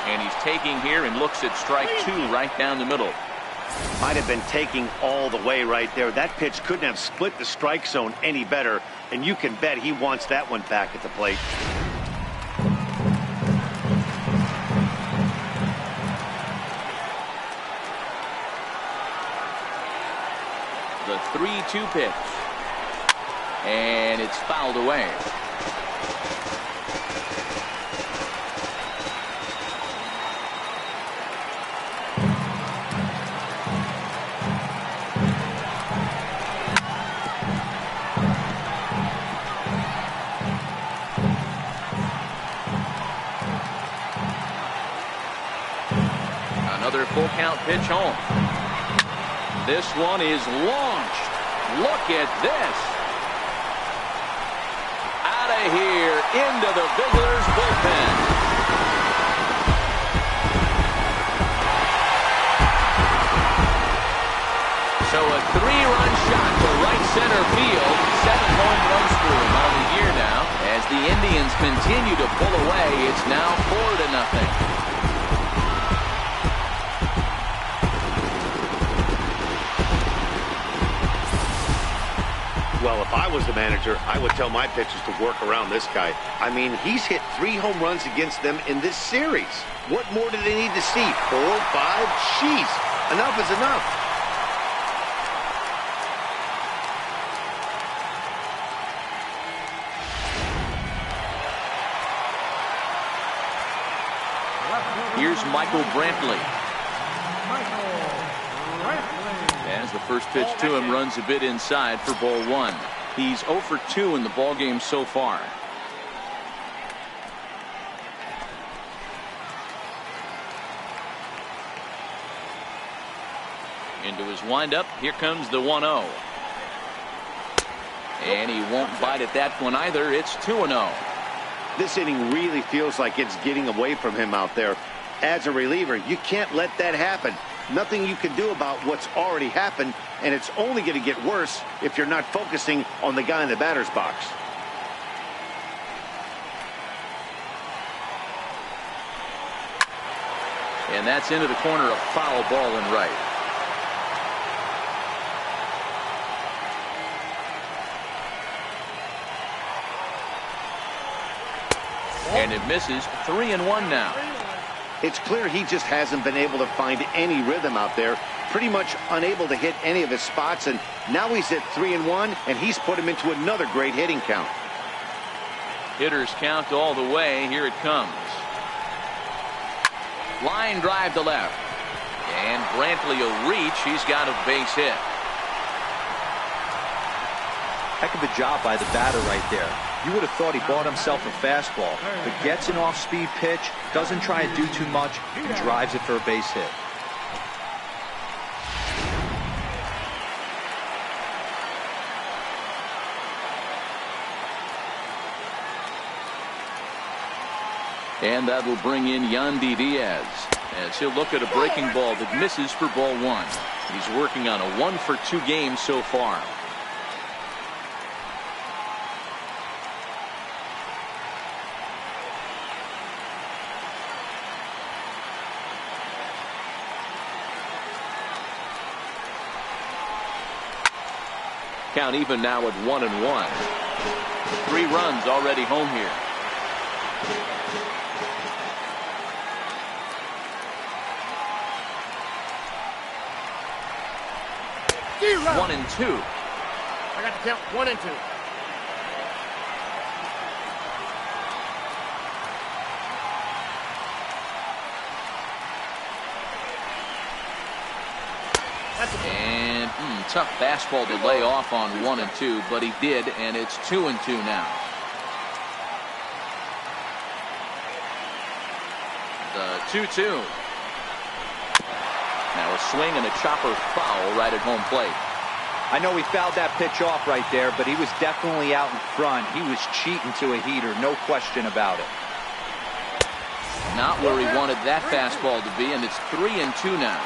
And he's taking here and looks at strike 2 right down the middle. Might have been taking all the way right there. That pitch couldn't have split the strike zone any better, and you can bet he wants that one back at the plate. The 3-2 pitch. And it's fouled away. Another full count pitch home. This one is launched. Look at this. Out of here into the Visitors bullpen. So a 3-run shot to right center field. 7 home runs for him on the year now. As the Indians continue to pull away, it's now 4-0. Well, if I was the manager, I would tell my pitchers to work around this guy. I mean, he's hit 3 home runs against them in this series. What more do they need to see? 4, 5? Jeez, enough is enough. Here's Michael Brantley. As the first pitch to him runs a bit inside for ball 1. He's 0 for 2 in the ballgame so far. Into his windup. Here comes the 1-0. And he won't bite at that one either. It's 2-0. This inning really feels like it's getting away from him out there. As a reliever, you can't let that happen. Nothing you can do about what's already happened, and it's only going to get worse if you're not focusing on the guy in the batter's box. And that's into the corner, a foul ball and right. And it misses. 3-1 now. It's clear he just hasn't been able to find any rhythm out there. Pretty much unable to hit any of his spots, and now he's at 3-1, and he's put him into another great hitting count. Hitters count all the way. Here it comes. Line drive to left. And Brantley will reach. He's got a base hit. Heck of a job by the batter right there. You would have thought he bought himself a fastball, but gets an off-speed pitch, doesn't try to do too much, and drives it for a base hit. And that will bring in Yandy Diaz as he'll look at a breaking ball that misses for ball one. He's working on a 1-for-2 game so far. Count even now at 1-1. 3 runs already home here. Zero. 1-2. I got to count 1 and 2. And tough fastball to lay off on 1-2, but he did, and it's 2-2 now. The 2-2. Now a swing and a chopper foul right at home plate. I know he fouled that pitch off right there, but he was definitely out in front. He was cheating to a heater, no question about it. Not where he wanted that fastball to be, and it's 3-2 now.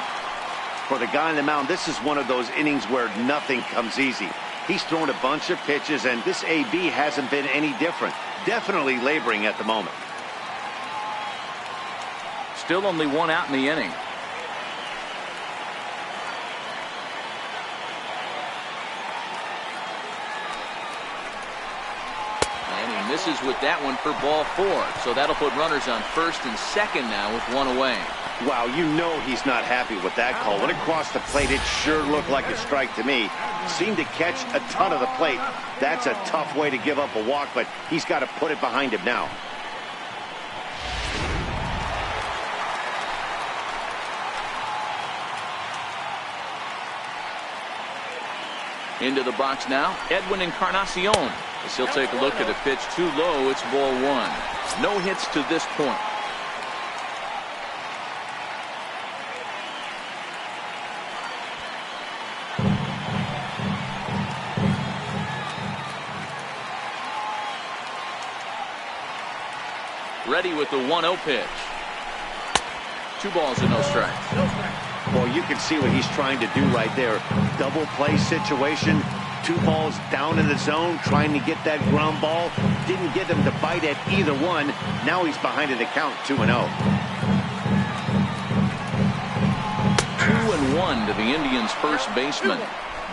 For the guy on the mound, this is one of those innings where nothing comes easy. He's thrown a bunch of pitches, and this AB hasn't been any different. Definitely laboring at the moment. Still only 1 out in the inning. And he misses with that one for ball 4. So that'll put runners on first and second now with 1 away. Wow, you know he's not happy with that call. When it crossed the plate, it sure looked like a strike to me. Seemed to catch a ton of the plate. That's a tough way to give up a walk, but he's got to put it behind him now. Into the box now, Edwin Encarnacion. As he'll take a look at a pitch too low, it's ball 1. No hits to this point. Ready with the 1-0 pitch. 2 balls and no strikes. Well, you can see what he's trying to do right there. Double play situation. 2 balls down in the zone, trying to get that ground ball. Didn't get him to bite at either one. Now he's behind in the count, 2-0. 2-1 to the Indians' first baseman.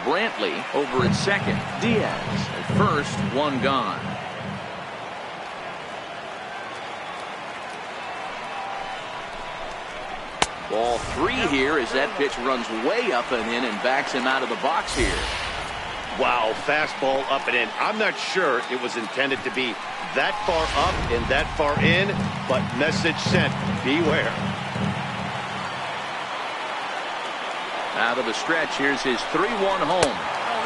Brantley over at second. Diaz at first, 1 gone. Ball 3 here as that pitch runs way up and in and backs him out of the box here. Wow, fastball up and in. I'm not sure it was intended to be that far up and that far in, but message sent, beware. Out of the stretch, here's his 3-1 home.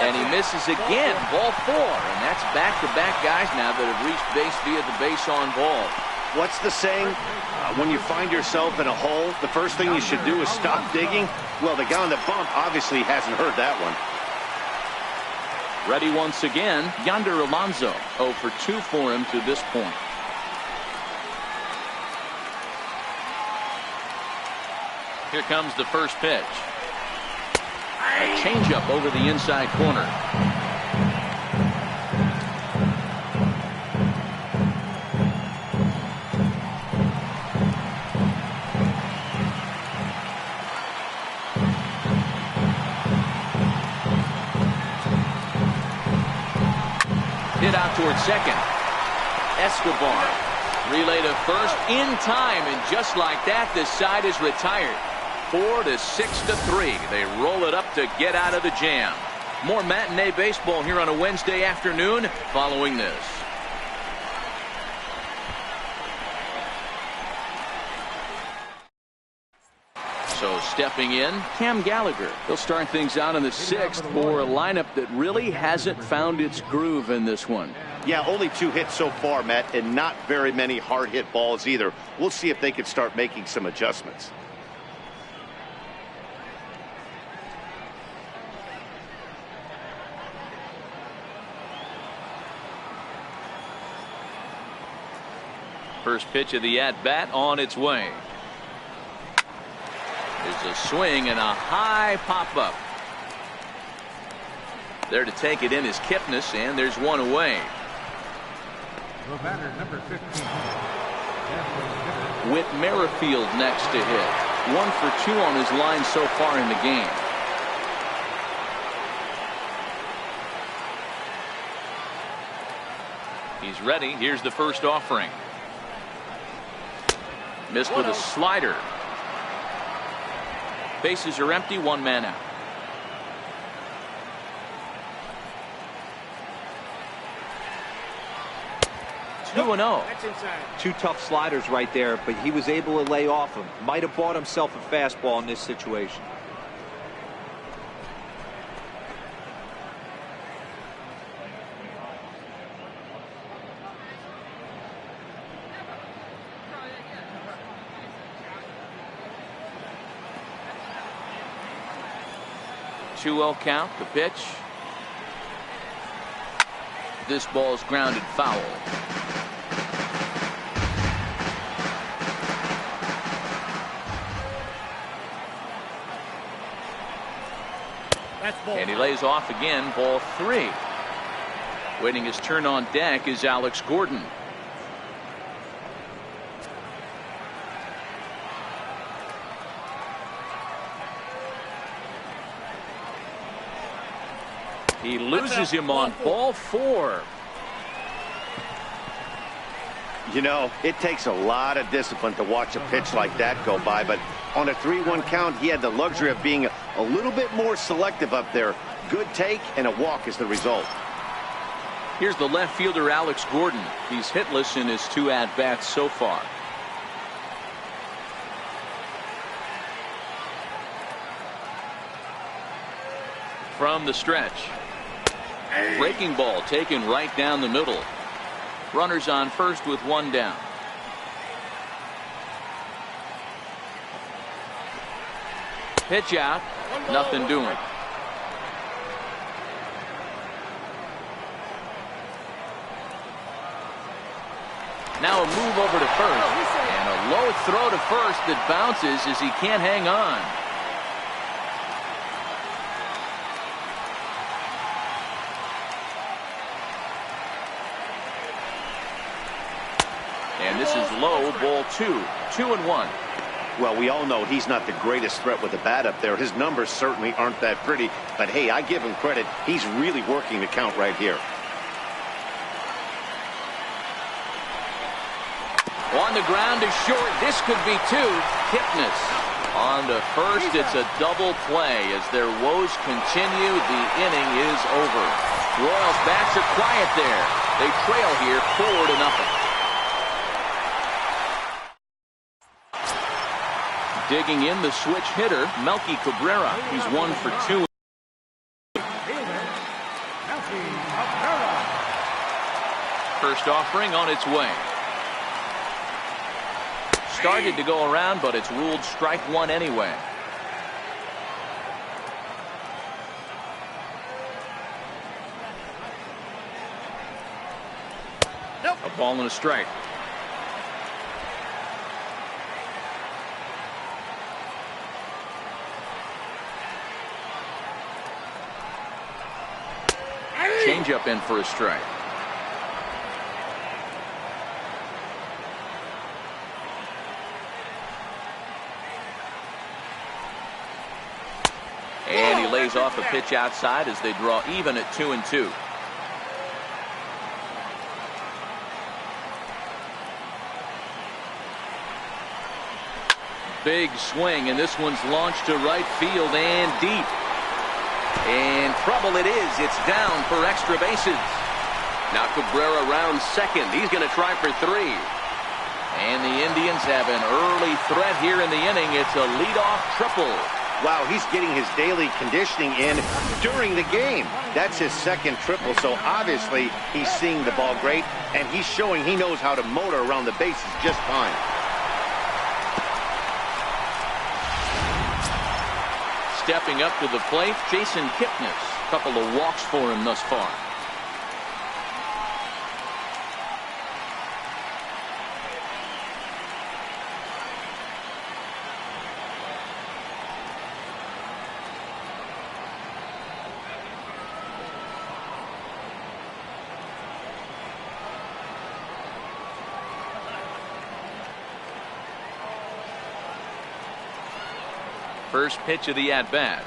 And he misses again, ball 4. And that's back-to-back guys now that have reached base via the base on ball. What's the saying? When you find yourself in a hole, the first thing you should do is stop digging. Well, the guy on the bump obviously hasn't heard that one. Ready once again, Yonder Alonso. 0 for 2 for him to this point. Here comes the first pitch. A changeup over the inside corner. Hit out towards second. Escobar. Relay to first in time, and just like that, this side is retired. 4-6-3. They roll it up to get out of the jam. More matinee baseball here on a Wednesday afternoon following this. So stepping in, Cam Gallagher. He'll start things out in the 6th for a lineup that really hasn't found its groove in this one. Yeah, only 2 hits so far, Matt, and not very many hard hit balls either. We'll see if they can start making some adjustments. First pitch of the at-bat on its way. There's a swing and a high pop-up. There to take it in is Kipnis, and there's one away. The batter, number 15. Whit Merrifield next to hit. 1 for 2 on his line so far in the game. He's ready. Here's the first offering. Missed with a slider. Bases are empty, 1 man out. 2-0. That's inside. 2 tough sliders right there, but he was able to lay off him. Might have bought himself a fastball in this situation. Two-0 count. The pitch. This ball's grounded foul. That's ball. And he lays off again. Ball 3. Waiting his turn on deck is Alex Gordon. He loses him on ball 4. You know, it takes a lot of discipline to watch a pitch like that go by, but on a 3-1 count, he had the luxury of being a little bit more selective up there. Good take and a walk is the result. Here's the left fielder, Alex Gordon. He's hitless in his 2 at-bats so far. From the stretch. Breaking ball taken right down the middle. Runners on first with 1 down. Pitch out. Nothing doing. Now a move over to first. And a low throw to first that bounces as he can't hang on. And this is low, ball 2. 2-1. Well, we all know he's not the greatest threat with the bat up there. His numbers certainly aren't that pretty. But, hey, I give him credit. He's really working the count right here. On the ground is short. This could be 2. Kipnis. On to first, it's a double play. As their woes continue, the inning is over. Royals bats are quiet there. They trail here 4-0. Digging in, the switch hitter, Melky Cabrera. He's 1 for 2. First offering on its way. Started to go around, but it's ruled strike 1 anyway. A ball and a strike. Changeup in for a strike. And he lays off a pitch outside as they draw even at 2-2. Big swing, and this one's launched to right field and deep. And trouble it is. It's down for extra bases. Now Cabrera rounds second. He's going to try for 3. And the Indians have an early threat here in the inning. It's a leadoff triple. Wow, he's getting his daily conditioning in during the game. That's his second triple, so obviously he's seeing the ball great, and he's showing he knows how to motor around the bases just fine. Stepping up to the plate, Jason Kipnis. A couple of walks for him thus far. First pitch of the at-bat.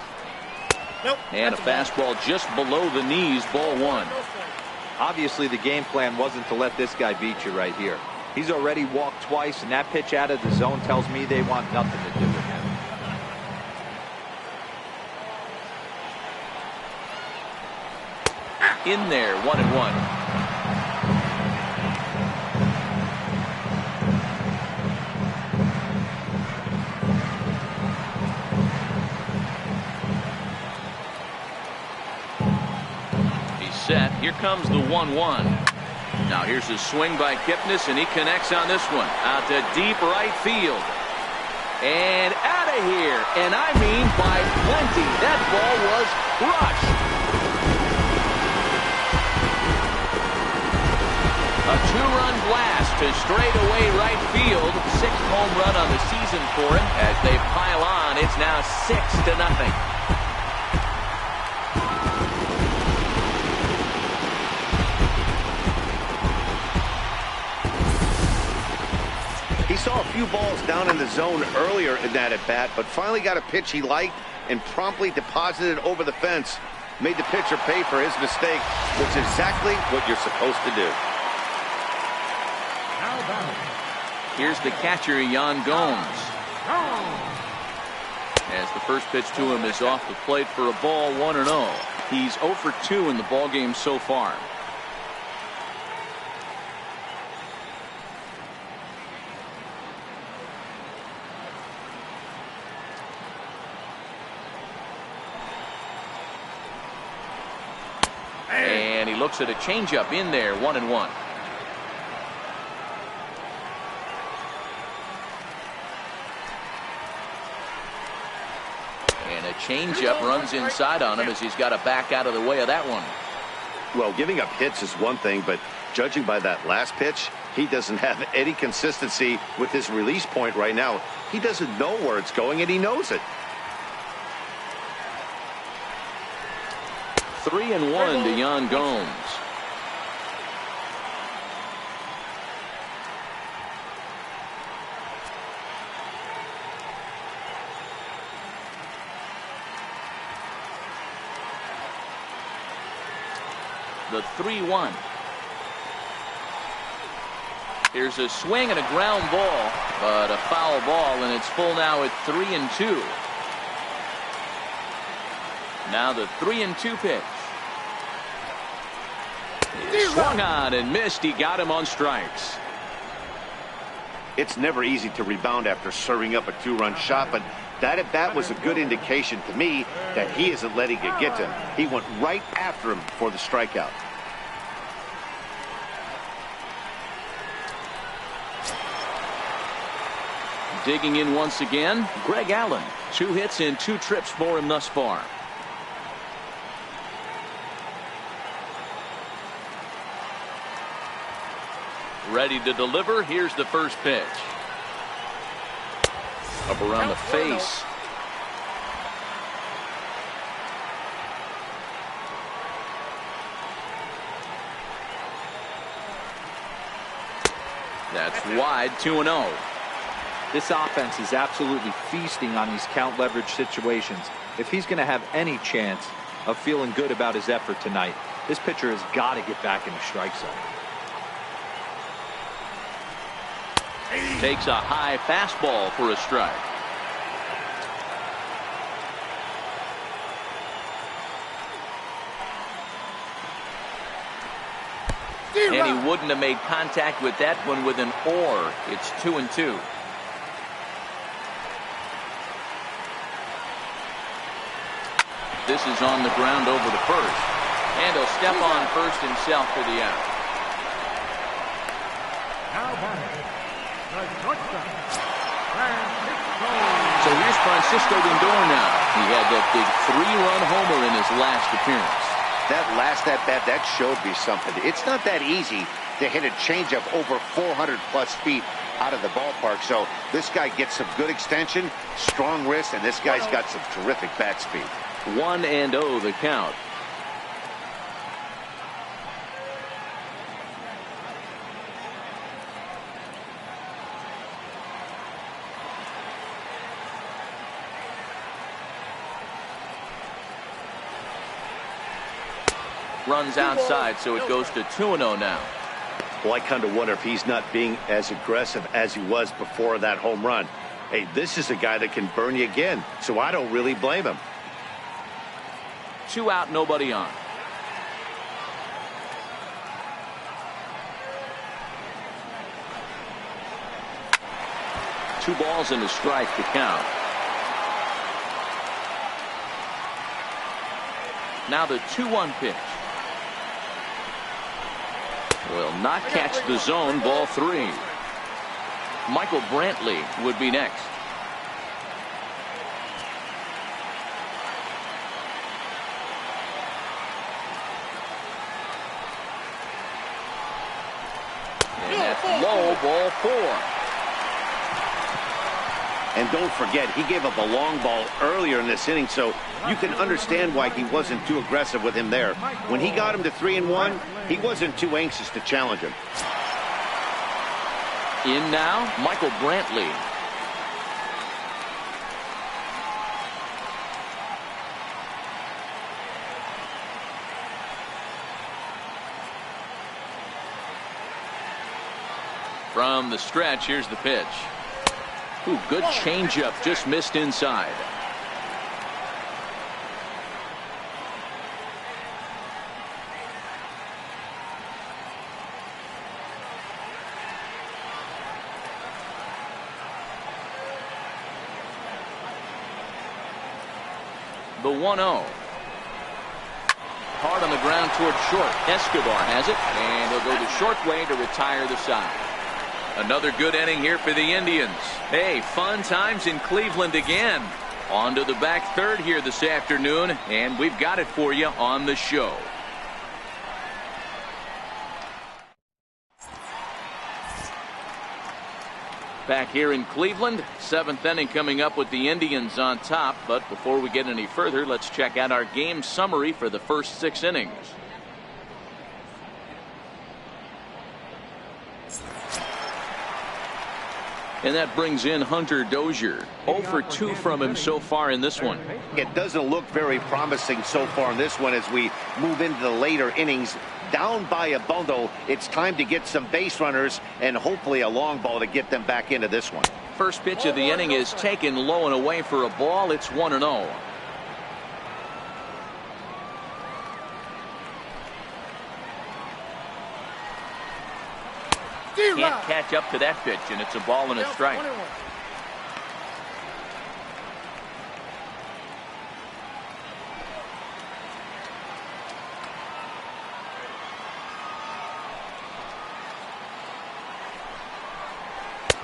Nope. And a fastball just below the knees, ball one. Obviously, the game plan wasn't to let this guy beat you right here. He's already walked twice, and that pitch out of the zone tells me they want nothing to do with him. In there, 1-1. Set. Here comes the 1-1. Now here's a swing by Kipnis, and he connects on this one. Out to deep right field. And out of here. And I mean by plenty. That ball was crushed. A two-run blast to straightaway right field. Sixth home run on the season for him. As they pile on, it's now 6-0. He saw a few balls down in the zone earlier in that at-bat, but finally got a pitch he liked and promptly deposited it over the fence. Made the pitcher pay for his mistake, which is exactly what you're supposed to do. Here's the catcher, Yan Gomes. As the first pitch to him is off the plate for a ball, 1-0. He's 0 for 2 in the ballgame so far. And he looks at a changeup in there, 1-1. And a changeup runs inside on him as he's got to back out of the way of that one. Well, giving up hits is one thing, but judging by that last pitch, he doesn't have any consistency with his release point right now. He doesn't know where it's going, and he knows it. 3-1 to Yan Gomes. The 3-1. Here's a swing and a ground ball, but a foul ball, and it's full now at 3-2. Now the 3-2 pitch. He swung on and missed. He got him on strikes. It's never easy to rebound after serving up a two-run shot, but that at-bat was a good indication to me that he isn't letting it get to him. He went right after him for the strikeout. Digging in once again, Greg Allen. 2 hits and 2 trips for him thus far. Ready to deliver. Here's the first pitch. Up around the face. That's wide, 2-0. This offense is absolutely feasting on these count leverage situations. If he's going to have any chance of feeling good about his effort tonight, this pitcher has got to get back in the strike zone. Takes a high fastball for a strike. And he wouldn't have made contact with that one with an or. It's 2-2. This is on the ground over to first. And he'll step on first himself for the out. So here's Francisco Lindor now. He had that big 3-run homer in his last appearance. That last at-bat, that showed me something. It's not that easy to hit a changeup over 400-plus feet out of the ballpark. So this guy gets some good extension, strong wrist, and this guy's got some terrific bat speed. 1-0 the count. Runs outside, so it goes to 2-0 now. Well, I kind of wonder if he's not being as aggressive as he was before that home run. Hey, this is a guy that can burn you again, so I don't really blame him. 2 out, nobody on. Two balls and a strike to count. Now the 2-1 pitch. Will not catch the zone, ball 3. Michael Brantley would be next. And that's low, ball 4. And don't forget, he gave up a long ball earlier in this inning, so you can understand why he wasn't too aggressive with him there. When he got him to 3-1, he wasn't too anxious to challenge him. In now, Michael Brantley. From the stretch, here's the pitch. Ooh, good changeup, just missed inside. The 1-0. Hard on the ground toward short. Escobar has it, and he'll go the short way to retire the side. Another good inning here for the Indians. Hey, fun times in Cleveland again. On to the back third here this afternoon, and we've got it for you on the show. Back here in Cleveland, 7th inning coming up with the Indians on top. But before we get any further, let's check out our game summary for the first 6 innings. And that brings in Hunter Dozier. 0 for 2 from him so far in this one. It doesn't look very promising so far in this one as we move into the later innings. Down by a bundle, it's time to get some base runners and hopefully a long ball to get them back into this one. First pitch of the inning is taken low and away for a ball. It's 1-0. Can't catch up to that pitch, and it's a ball and a strike.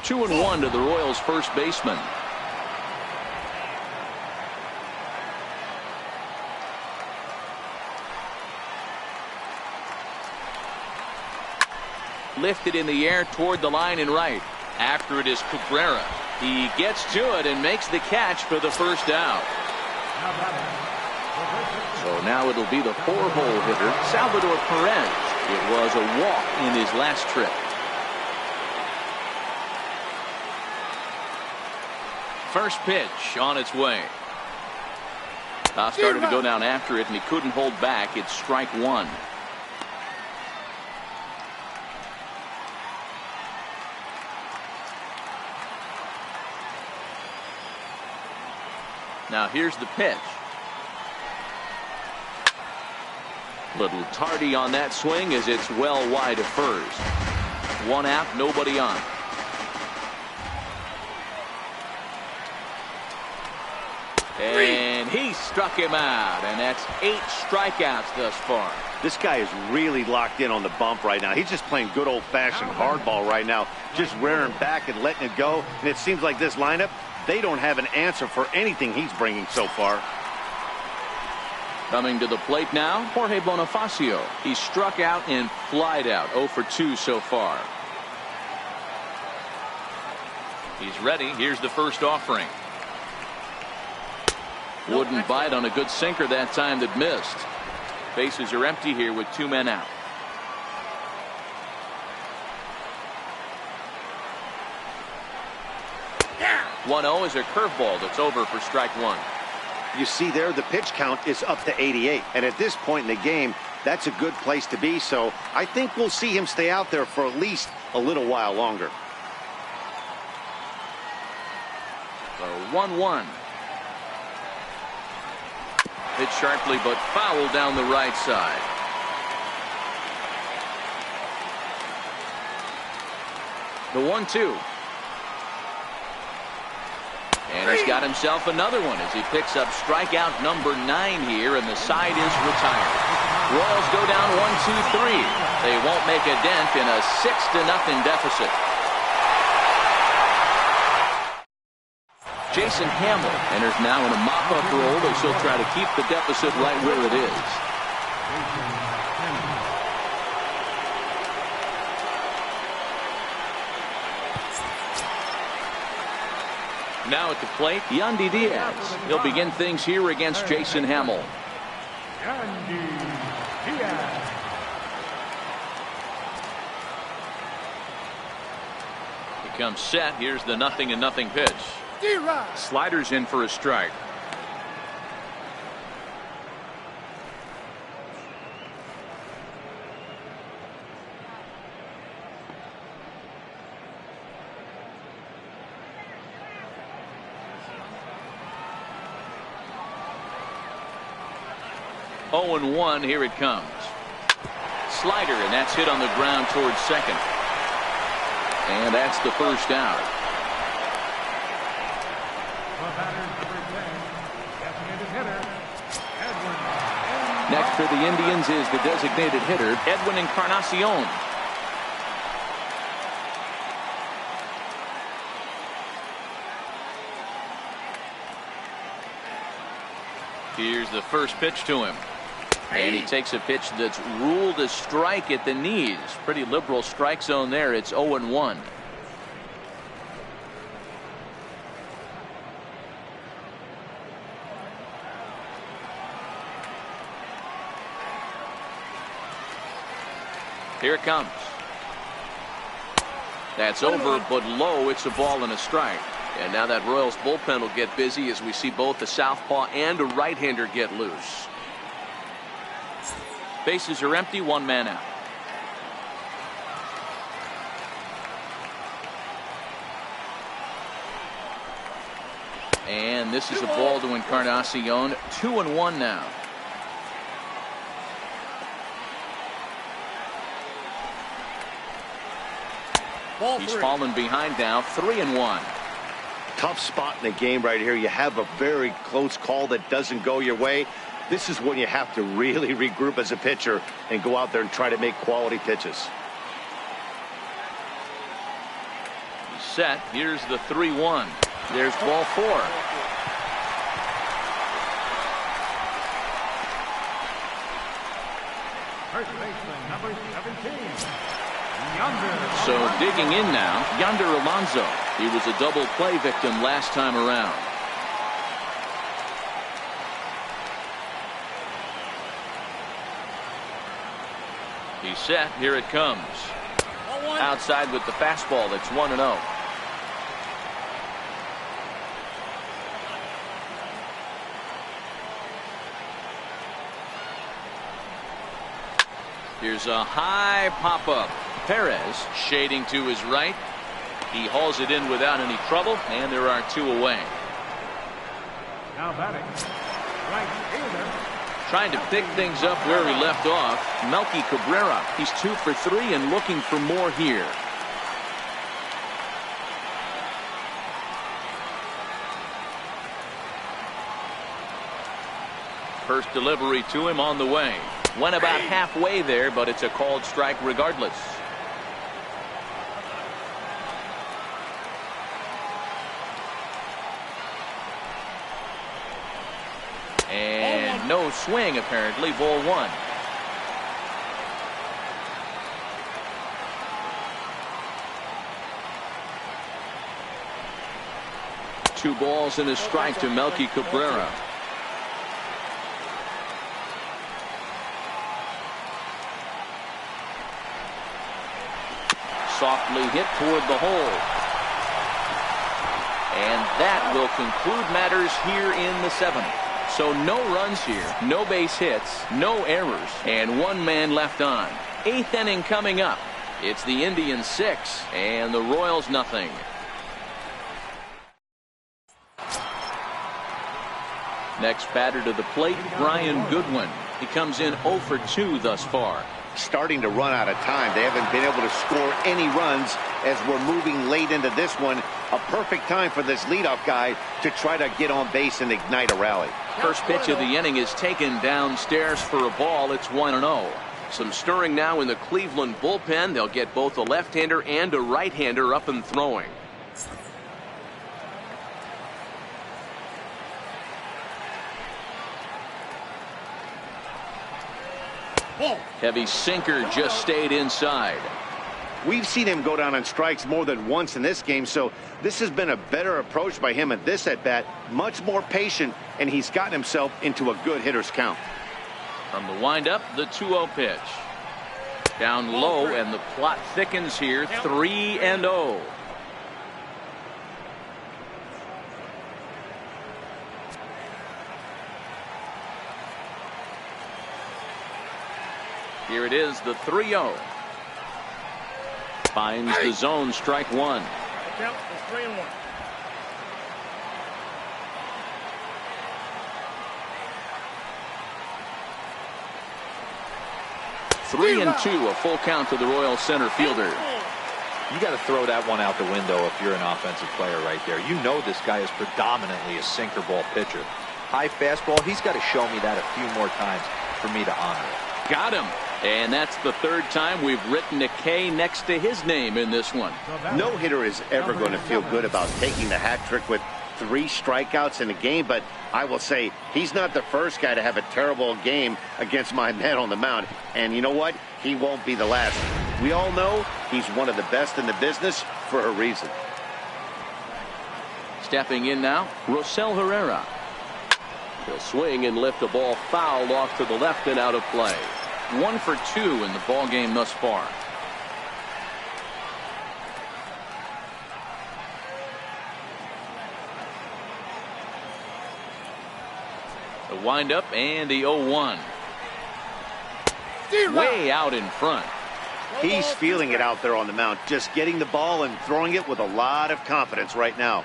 2-1 to the Royals' first baseman. Lifted in the air toward the line and right. After it is Cabrera. He gets to it and makes the catch for the first out. So now it'll be the 4-hole hitter, Salvador Perez. It was a walk in his last trip. First pitch on its way. Started to go down after it, and he couldn't hold back. It's strike 1. Now here's the pitch. Little tardy on that swing as it's well wide of first. 1 out, nobody on. And he struck him out, and that's 8 strikeouts thus far. This guy is really locked in on the bump right now. He's just playing good old-fashioned hardball right now, just rearing back and letting it go. And it seems like this lineup, they don't have an answer for anything he's bringing so far. Coming to the plate now, Jorge Bonifacio. He struck out and flied out. 0 for 2 so far. He's ready. Here's the first offering. Wouldn't bite on a good sinker that time that missed. Bases are empty here with 2 men out. Yeah. 1-0 is a curveball that's over for strike 1. You see there, the pitch count is up to 88. And at this point in the game, that's a good place to be. So I think we'll see him stay out there for at least a little while longer. So 1-1. Hit sharply, but foul down the right side. The 1-2. And he's got himself another one as he picks up strikeout number 9 here, and the side is retired. Royals go down 1-2-3. They won't make a dent in a 6-0 deficit. Jason Hamill enters now in a mop-up role as he'll try to keep the deficit right where it is. Now at the plate, Yandy Diaz. He'll begin things here against Jason Hamill. Yandy Diaz. He comes set. Here's the 0-0 pitch. Sliders in for a strike. Oh, 0-1, here it comes. Slider, and that's hit on the ground towards second. And that's the first out. The batter, number 10, designated hitter, Edwin. Next for the Indians is the designated hitter, Edwin Encarnacion. Here's the first pitch to him. And he takes a pitch that's ruled a strike at the knees. Pretty liberal strike zone there. It's 0-1. Here it comes. That's over, but low. It's a ball and a strike. And now that Royals bullpen will get busy as we see both a southpaw and a right-hander get loose. Bases are empty, 1 man out. And this is a ball to Encarnacion. 2-1 now. He's fallen behind now. 3-1. Tough spot in the game right here. You have a very close call that doesn't go your way. This is when you have to really regroup as a pitcher and go out there and try to make quality pitches. He's set. Here's the 3-1. There's ball 4. First baseman, number 17, Yonder. So digging in now, Yonder Alonso. He was a double play victim last time around. He's set. Here it comes. Outside with the fastball. It's 1-0. Here's a high pop-up. Perez shading to his right. He hauls it in without any trouble, and there are 2 away. Now batting, right fielder. Trying to pick things up where he left off, Melky Cabrera. He's 2 for 3 and looking for more here. First delivery to him on the way. Went about halfway there, but it's a called strike regardless. And no swing, apparently. Ball 1. Two balls and a strike to Melky Cabrera. Softly hit toward the hole. And that will conclude matters here in the 7th. So no runs here, no base hits, no errors, and one man left on. 8th inning coming up. It's the Indians 6 and the Royals nothing. Next batter to the plate, Brian Goodwin. He comes in 0 for 2 thus far. Starting to run out of time. They haven't been able to score any runs as we're moving late into this one. A perfect time for this leadoff guy to try to get on base and ignite a rally. First pitch of the inning is taken downstairs for a ball. It's 1-0. Some stirring now in the Cleveland bullpen. They'll get both a left-hander and a right-hander up and throwing. Heavy sinker just stayed inside. We've seen him go down on strikes more than once in this game, so this has been a better approach by him at this at-bat. Much more patient, and he's gotten himself into a good hitter's count. From the windup, the 2-0 pitch. Down low, and the plot thickens here, 3-0. Here it is, the 3-0. Finds the zone, strike one. Count is 3-1. 3-2, a full count to the Royal center fielder. You got to throw that one out the window if you're an offensive player right there. You know this guy is predominantly a sinker ball pitcher. High fastball, he's got to show me that a few more times for me to honor it. Got him. And that's the 3rd time we've written a K next to his name in this one. No hitter is ever going to feel good about taking the hat trick with 3 strikeouts in a game, but I will say he's not the first guy to have a terrible game against my man on the mound. And you know what? He won't be the last. We all know he's one of the best in the business for a reason. Stepping in now, Rosell Herrera. He'll swing and lift the ball foul off to the left and out of play. 1 for 2 in the ball game thus far. The windup and the 0-1. Way out in front. He's feeling it out there on the mound, just getting the ball and throwing it with a lot of confidence right now.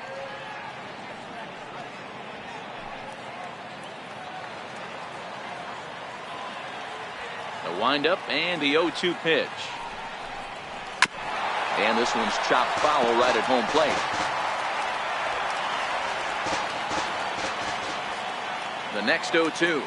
The windup and the 0-2 pitch. And this one's chopped foul right at home plate. The next 0-2.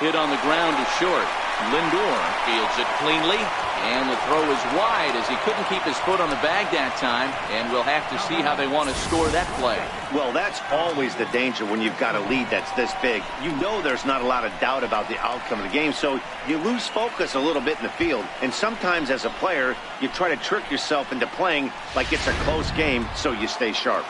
Hit on the ground to short. Lindor fields it cleanly, and the throw is wide as he couldn't keep his foot on the bag that time, and we'll have to see how they want to score that play. Well, that's always the danger when you've got a lead that's this big. You know there's not a lot of doubt about the outcome of the game, so you lose focus a little bit in the field, and sometimes as a player, you try to trick yourself into playing like it's a close game so you stay sharp.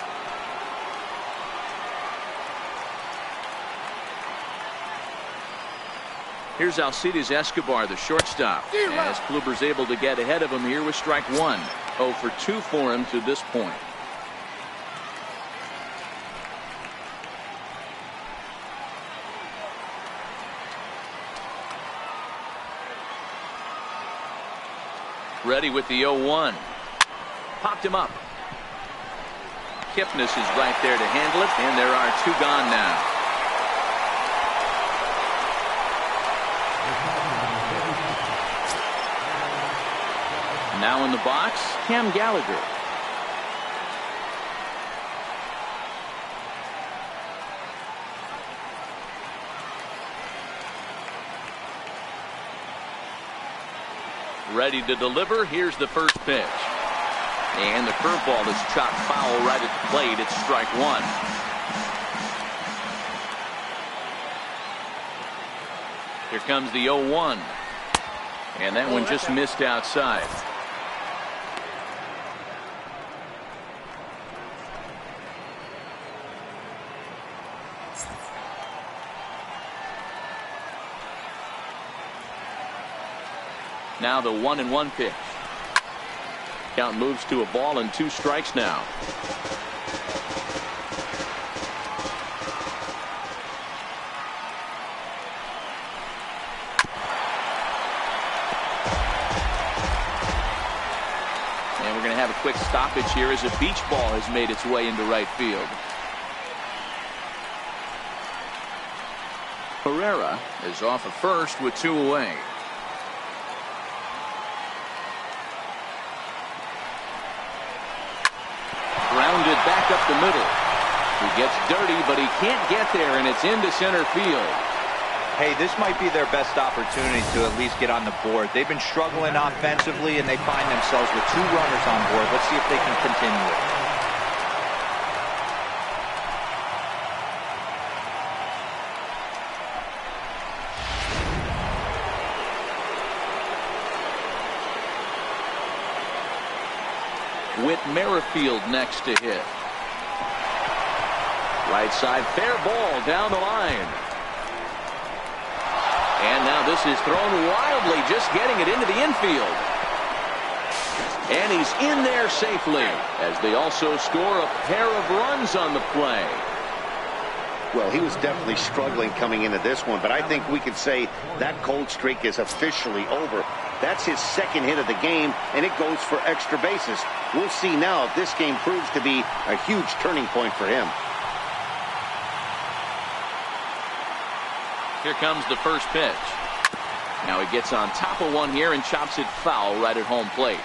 Here's Alcides Escobar, the shortstop, as Kluber's able to get ahead of him here with strike one. 0 for 2 for him to this point. Ready with the 0-1. Popped him up. Kipnis is right there to handle it, and there are 2 gone now. Now in the box, Cam Gallagher. Ready to deliver. Here's the first pitch. And the curveball is chopped foul right at the plate. It's strike one. Here comes the 0-1. And that one just missed outside. Now the 1-1 pitch. Count moves to a ball and 2 strikes now. And we're going to have a quick stoppage here as a beach ball has made its way into right field. Herrera is off at first with 2 away. Grounded back up the middle. He gets dirty, but he can't get there, and it's into center field. Hey, this might be their best opportunity to at least get on the board. They've been struggling offensively, and they find themselves with 2 runners on board. Let's see if they can continue it. With Merrifield next to hit. Right side, fair ball down the line. And now this is thrown wildly, just getting it into the infield. And he's in there safely, as they also score a pair of runs on the play. Well, he was definitely struggling coming into this one, but I think we could say that cold streak is officially over. That's his 2nd hit of the game, and it goes for extra bases. We'll see now if this game proves to be a huge turning point for him. Here comes the first pitch. Now he gets on top of one here and chops it foul right at home plate.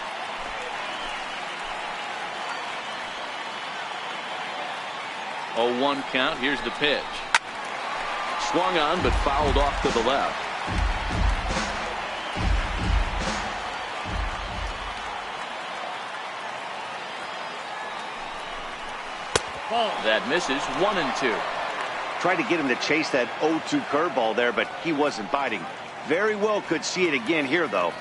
Oh, 1 count. Here's the pitch. Swung on, but fouled off to the left. That misses. 1-2. Tried to get him to chase that 0-2 curveball there, but he wasn't biting. Very well could see it again here, though.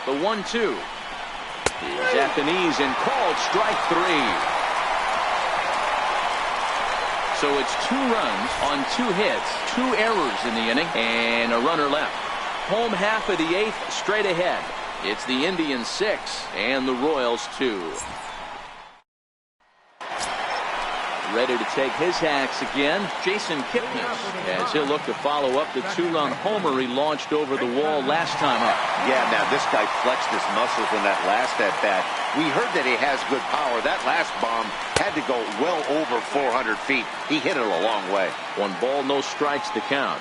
The 1-2 is at the knees and called strike 3. So it's 2 runs on 2 hits, 2 errors in the inning, and a runner left. Home half of the 8th, straight ahead. It's the Indians 6 and the Royals 2. Ready to take his hacks again, Jason Kipnis, as he'll look to follow up the 2-run homer he launched over the wall last time up. Yeah, now this guy flexed his muscles in that last at-bat. We heard that he has good power. That last bomb had to go well over 400 feet. He hit it a long way. 1 ball, no strikes to count.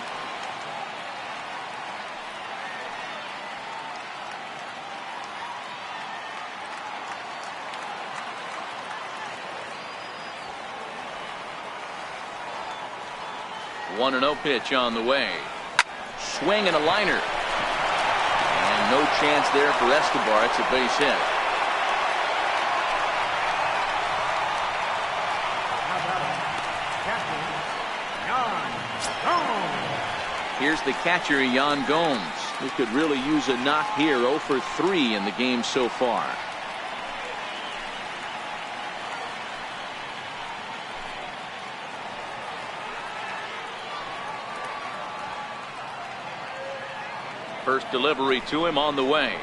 One 1-0 pitch on the way. Swing and a liner. And no chance there for Escobar. It's a base hit. Here's the catcher, Yan Gomes, who could really use a knock here. 0 for 3 in the game so far. First delivery to him on the way.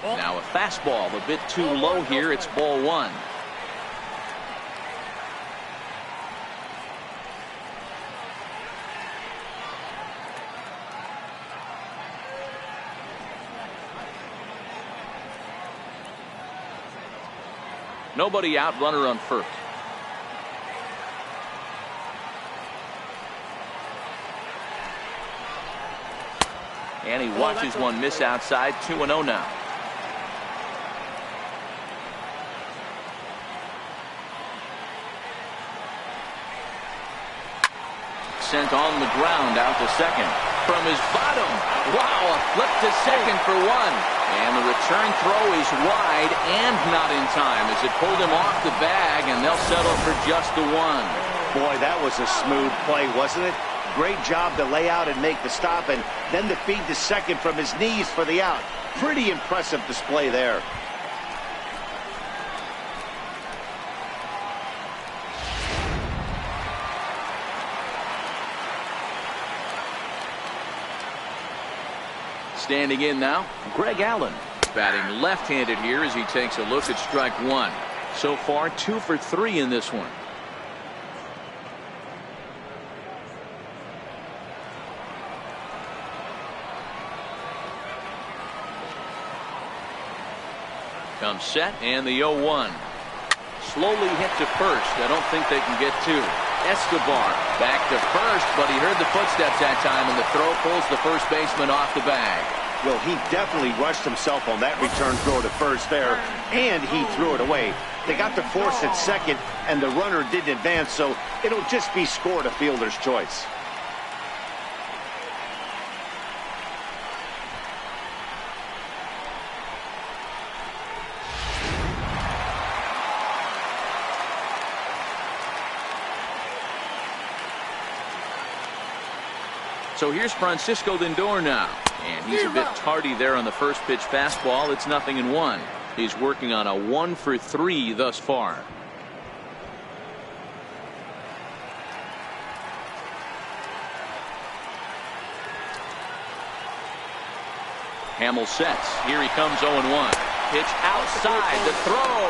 Now a fastball a bit too low here. It's ball 1. Nobody out, runner on first. And he watches one miss outside. 2-0 now. Sent on the ground out to second. From his bottom. Wow, a flip to second for 1. And the return throw is wide and not in time as it pulled him off the bag, and they'll settle for just the 1. Boy, that was a smooth play, wasn't it? Great job to lay out and make the stop, and then to feed to second from his knees for the out. Pretty impressive display there. Standing in now, Greg Allen. Batting left-handed here as he takes a look at strike 1. So far, 2 for 3 in this one. Comes set and the 0-1. Slowly hit to first. I don't think they can get two. Escobar back to first, but he heard the footsteps that time, and the throw pulls the first baseman off the bag. Well, he definitely rushed himself on that return throw to first there, and he threw it away. They got the force at second, and the runner didn't advance, so it'll just be scored a fielder's choice. So here's Francisco Lindor now, and he's a bit tardy there on the first pitch fastball. It's 0-1. He's working on a 1 for 3 thus far. Hamill sets. Here he comes 0-1. Pitch outside the throw.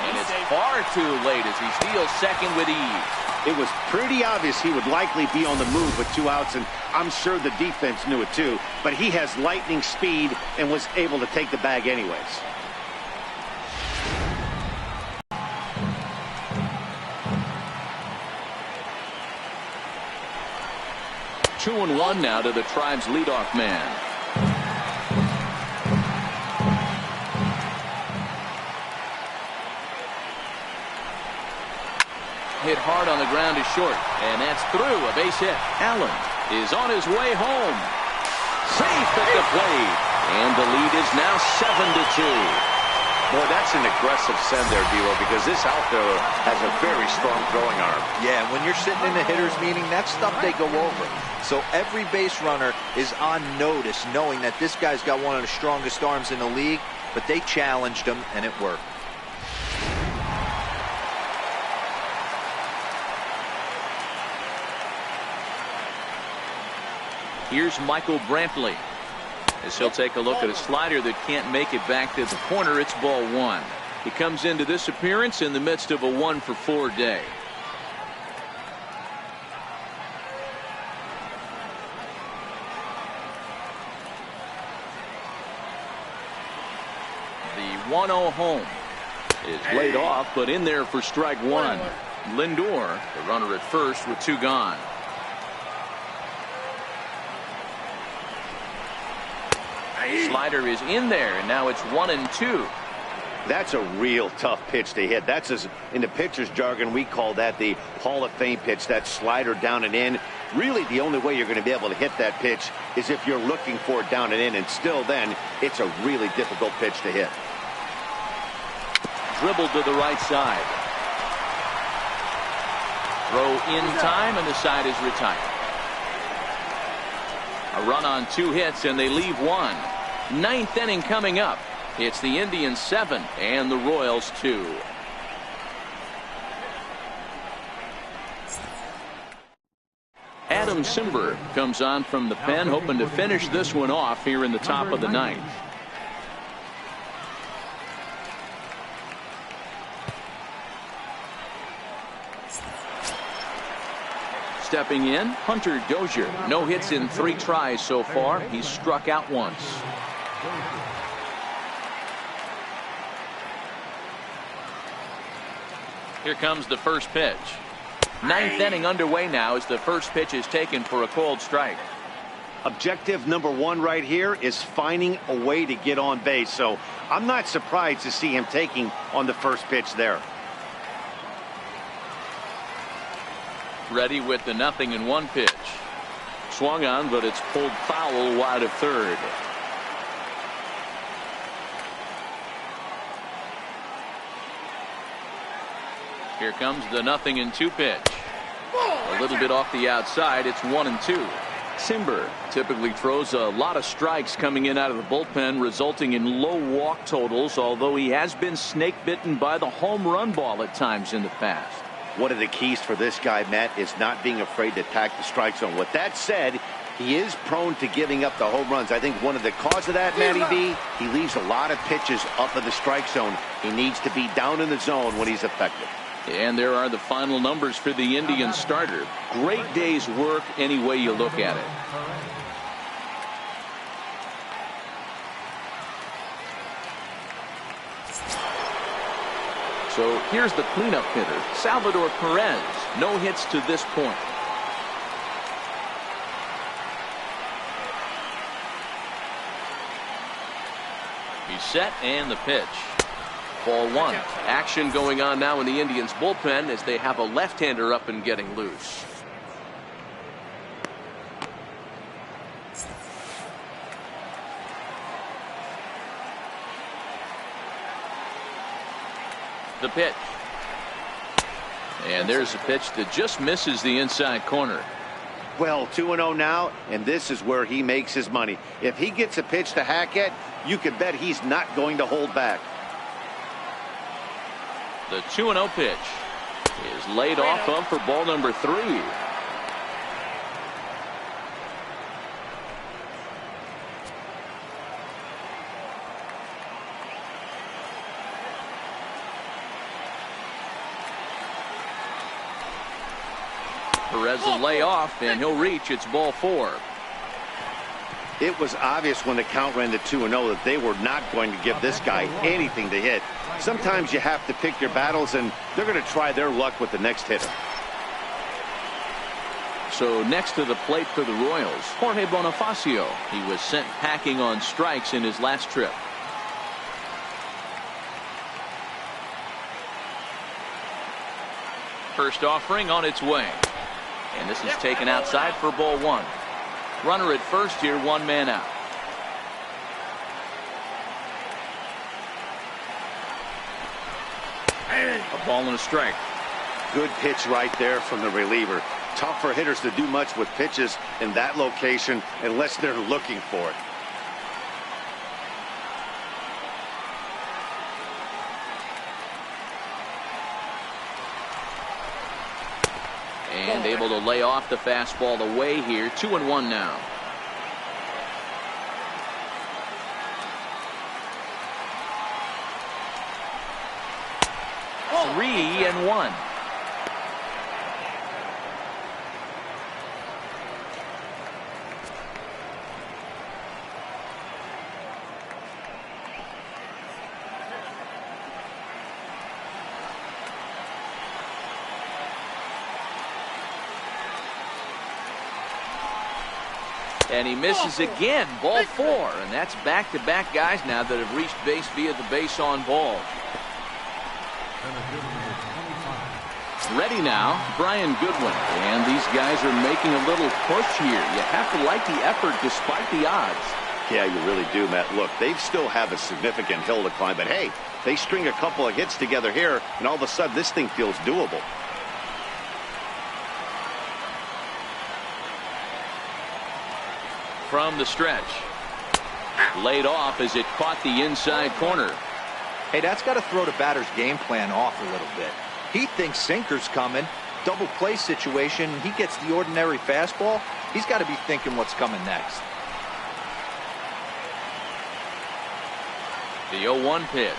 And it's far too late as he steals second with ease. It was pretty obvious he would likely be on the move with 2 outs, and I'm sure the defense knew it too. But he has lightning speed and was able to take the bag anyways. Two and one now to the Tribe's leadoff man. Hit hard on the ground is short, and that's through. A base hit. Allen is on his way home. Safe at the plate, and the lead is now 7-2. Boy, that's an aggressive send there, D-Lo, because this outfielder has a very strong throwing arm. Yeah, when you're sitting in a hitter's meeting, that's stuff they go over. So every base runner is on notice, knowing that this guy's got one of the strongest arms in the league, but they challenged him, and it worked. Here's Michael Brantley, as he'll take a look at a slider that can't make it back to the corner. It's ball 1. He comes into this appearance in the midst of a 1 for 4 day. The 1-0 home is laid off, but in there for strike 1. Lindor, the runner at first with 2 gone. Slider is in there, and now it's 1-2. That's a real tough pitch to hit. That's, as in the pitcher's jargon, we call that the Hall of Fame pitch. That slider down and in. Really, the only way you're going to be able to hit that pitch is if you're looking for it down and in, and still then, it's a really difficult pitch to hit. Dribbled to the right side. Throw in time, and the side is retired. A run on 2 hits, and they leave 1. 9th inning coming up. It's the Indians 7 and the Royals 2. Adam Simber comes on from the pen, hoping to finish this one off here in the top of the 9th. Stepping in, Hunter Dozier. No hits in 3 tries so far. He's struck out once. Here comes the first pitch. 9th inning underway now as the first pitch is taken for a cold strike. Objective number 1 right here is finding a way to get on base. So I'm not surprised to see him taking on the first pitch there. Ready with the 0-1 pitch. Swung on, but it's pulled foul wide of third. Here comes the 0-2 pitch. A little bit off the outside. It's 1-2. Simber typically throws a lot of strikes coming in out of the bullpen, resulting in low walk totals, although he has been snake bitten by the home run ball at times in the past. One of the keys for this guy, Matt, is not being afraid to attack the strike zone. With that said, he is prone to giving up the home runs. I think one of the cause of that, Matty B, he leaves a lot of pitches up in the strike zone. He needs to be down in the zone when he's effective. And there are the final numbers for the Indians starter. Great day's work any way you look at it. So here's the cleanup hitter, Salvador Perez. No hits to this point. He's set and the pitch. Ball one. Action going on now in the Indians bullpen as they have a left-hander up and getting loose. The pitch. And there's a pitch that just misses the inside corner. Well, 2-0 now, and this is where he makes his money. If he gets a pitch to hack at, you can bet he's not going to hold back. The 2-0 pitch is laid off of for ball number 3. Perez will lay off, and he'll reach. It's ball 4. It was obvious when the count ran to 2-0 that they were not going to give this guy anything to hit. Sometimes you have to pick your battles, and they're going to try their luck with the next hitter. So next to the plate for the Royals, Jorge Bonifacio. He was sent packing on strikes in his last trip. First offering on its way. And this is taken outside for ball 1. Runner at first here, 1 man out. A ball and a strike. Good pitch right there from the reliever. Tough for hitters to do much with pitches in that location unless they're looking for it. And able to lay off the fastball away here. 2-1 now. Oh. 3-1. And he misses again. Ball 4. And that's back-to-back guys now that have reached base via the base on ball. Ready now, Brian Goodwin. And these guys are making a little push here. You have to like the effort despite the odds. Yeah, you really do, Matt. Look, they still have a significant hill to climb. But, hey, they string a couple of hits together here, and all of a sudden this thing feels doable. From the stretch. Laid off as it caught the inside corner. Hey, that's got to throw the batter's game plan off a little bit. He thinks sinker's coming. Double play situation. He gets the ordinary fastball. He's got to be thinking what's coming next. The 0-1 pitch.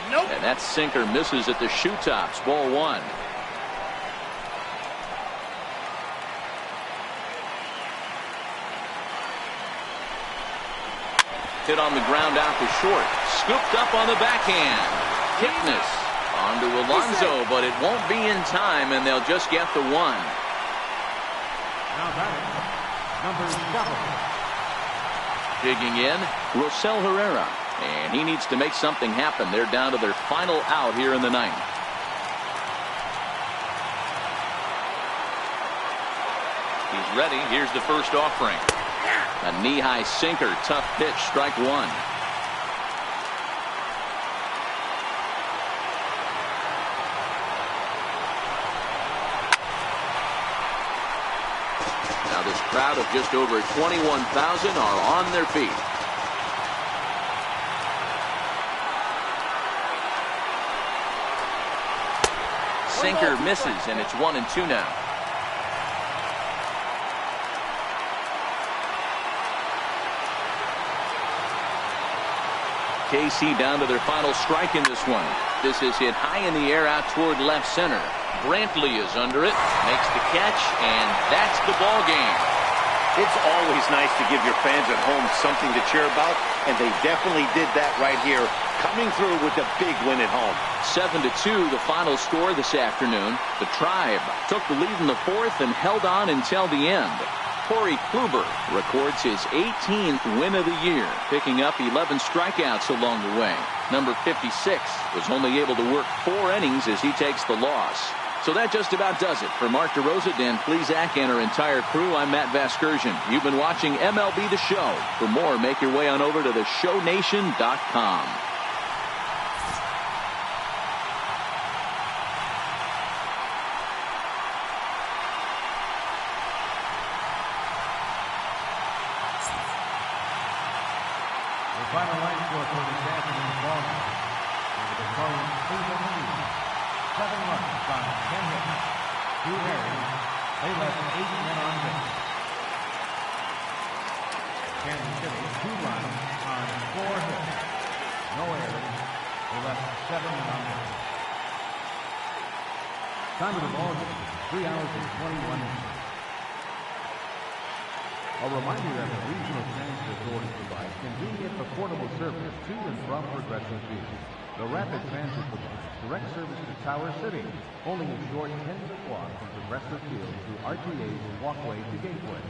Nope. And that sinker misses at the shoe tops. Ball 1. Hit on the ground out to short. Scooped up on the backhand. Kipnis onto Alonso, but it won't be in time, and they'll just get the 1. Now batting, number 7. Digging in, Rosel Herrera. And he needs to make something happen. They're down to their final out here in the 9th. He's ready. Here's the first offering. A knee-high sinker, tough pitch, strike 1. Now this crowd of just over 21,000 are on their feet. Sinker misses, and it's 1-2 now. KC down to their final strike in this one. This is hit high in the air out toward left center. Brantley is under it, makes the catch, and that's the ball game. It's always nice to give your fans at home something to cheer about, and they definitely did that right here. coming through with the big win at home. 7-2, the final score this afternoon. The Tribe took the lead in the fourth and held on until the end. Corey Kluber records his 18th win of the year, picking up 11 strikeouts along the way. Number 56 was only able to work 4 innings as he takes the loss. So that just about does it. For Mark DeRosa, Dan Plesac, and our entire crew, I'm Matt Vasgersian. You've been watching MLB The Show. For more, make your way on over to theshownation.com. The final line score for this afternoon's ball game. The Victorian Cleveland Indians. 7 runs on 10 hits. 2 errors. They left 8 men on base. Kansas City, 2 runs on 4 hits. No errors. They left 7 men on base. Time of the ball game, 3 hours and 21 minutes. A reminder that the Regional Transit Authority provides convenient, affordable service to and from Progressive Field. The Rapid Transit provides direct service to Tower City, only a short 10-minute walk from Progressive Field through RTA's walkway to Gateway.